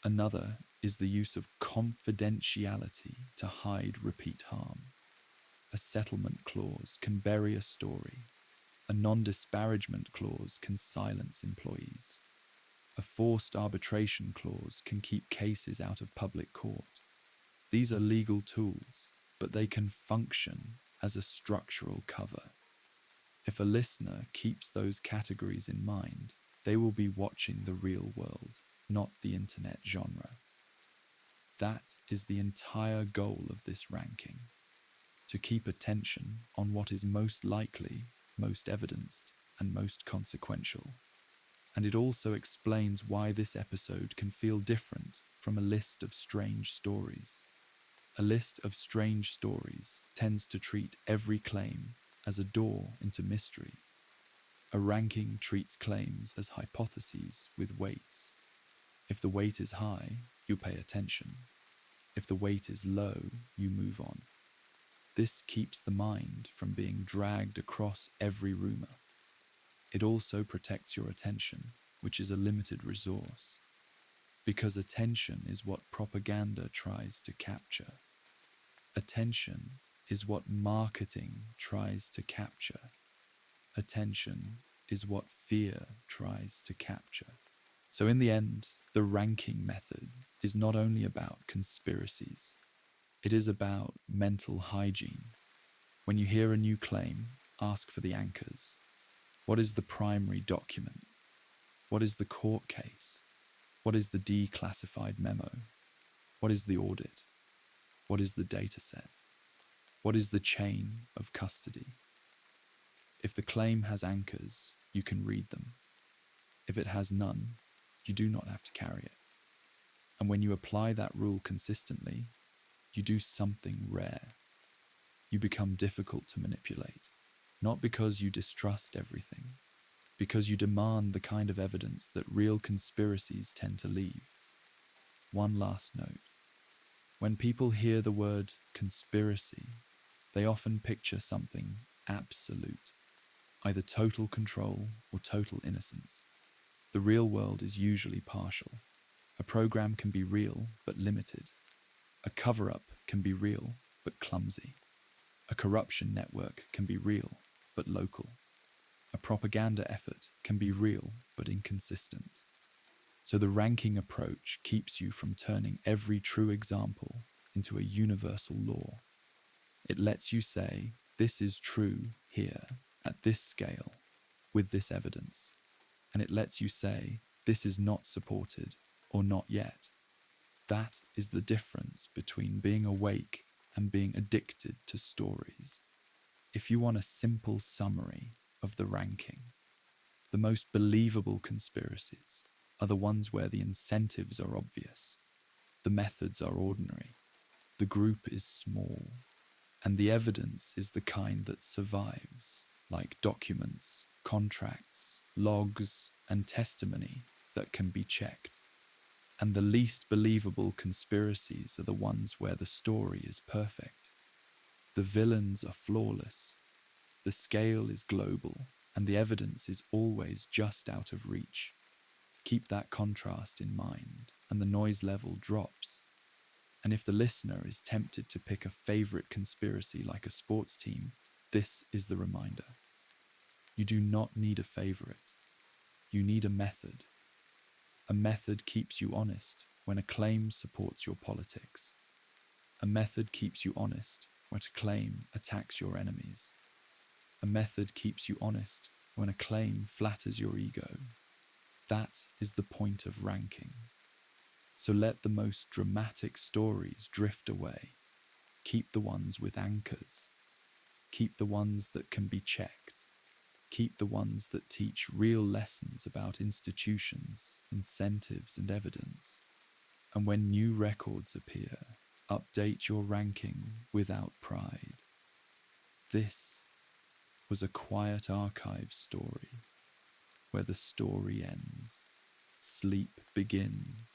Another is the use of confidentiality to hide repeat harm. A settlement clause can bury a story. A non-disparagement clause can silence employees. A forced arbitration clause can keep cases out of public court. These are legal tools, but they can function as a structural cover. If a listener keeps those categories in mind, they will be watching the real world, not the internet genre. That is the entire goal of this ranking: to keep attention on what is most likely, most evidenced, and most consequential. And it also explains why this episode can feel different from a list of strange stories. A list of strange stories tends to treat every claim as a door into mystery. A ranking treats claims as hypotheses with weights. If the weight is high, you pay attention. If the weight is low, you move on. This keeps the mind from being dragged across every rumor. It also protects your attention, which is a limited resource, because attention is what propaganda tries to capture. Attention is what marketing tries to capture. Attention is what fear tries to capture. So in the end, the ranking method is not only about conspiracies, it is about mental hygiene. When you hear a new claim, ask for the anchors. What is the primary document? What is the court case? What is the declassified memo? What is the audit? What is the dataset? What is the chain of custody? If the claim has anchors, you can read them. If it has none, you do not have to carry it. And when you apply that rule consistently, you do something rare. You become difficult to manipulate, not because you distrust everything, because you demand the kind of evidence that real conspiracies tend to leave. One last note. When people hear the word conspiracy, they often picture something absolute, either total control or total innocence. The real world is usually partial. A program can be real but limited. A cover-up can be real but clumsy. A corruption network can be real but local. A propaganda effort can be real but inconsistent. So the ranking approach keeps you from turning every true example into a universal law. It lets you say, this is true here, at this scale, with this evidence. And it lets you say, this is not supported, or not yet. That is the difference between being awake and being addicted to stories. If you want a simple summary of the ranking, the most believable conspiracies are the ones where the incentives are obvious, the methods are ordinary, the group is small, and the evidence is the kind that survives, like documents, contracts, logs, and testimony that can be checked. And the least believable conspiracies are the ones where the story is perfect. The villains are flawless, the scale is global, and the evidence is always just out of reach. Keep that contrast in mind, and the noise level drops. And if the listener is tempted to pick a favorite conspiracy like a sports team, this is the reminder. You do not need a favorite. You need a method. A method keeps you honest when a claim supports your politics. A method keeps you honest when a claim attacks your enemies. A method keeps you honest when a claim flatters your ego. That is the point of ranking. So let the most dramatic stories drift away. Keep the ones with anchors. Keep the ones that can be checked. Keep the ones that teach real lessons about institutions, incentives, and evidence. And when new records appear, update your ranking without pride. This was a quiet archive story, where the story ends, sleep begins,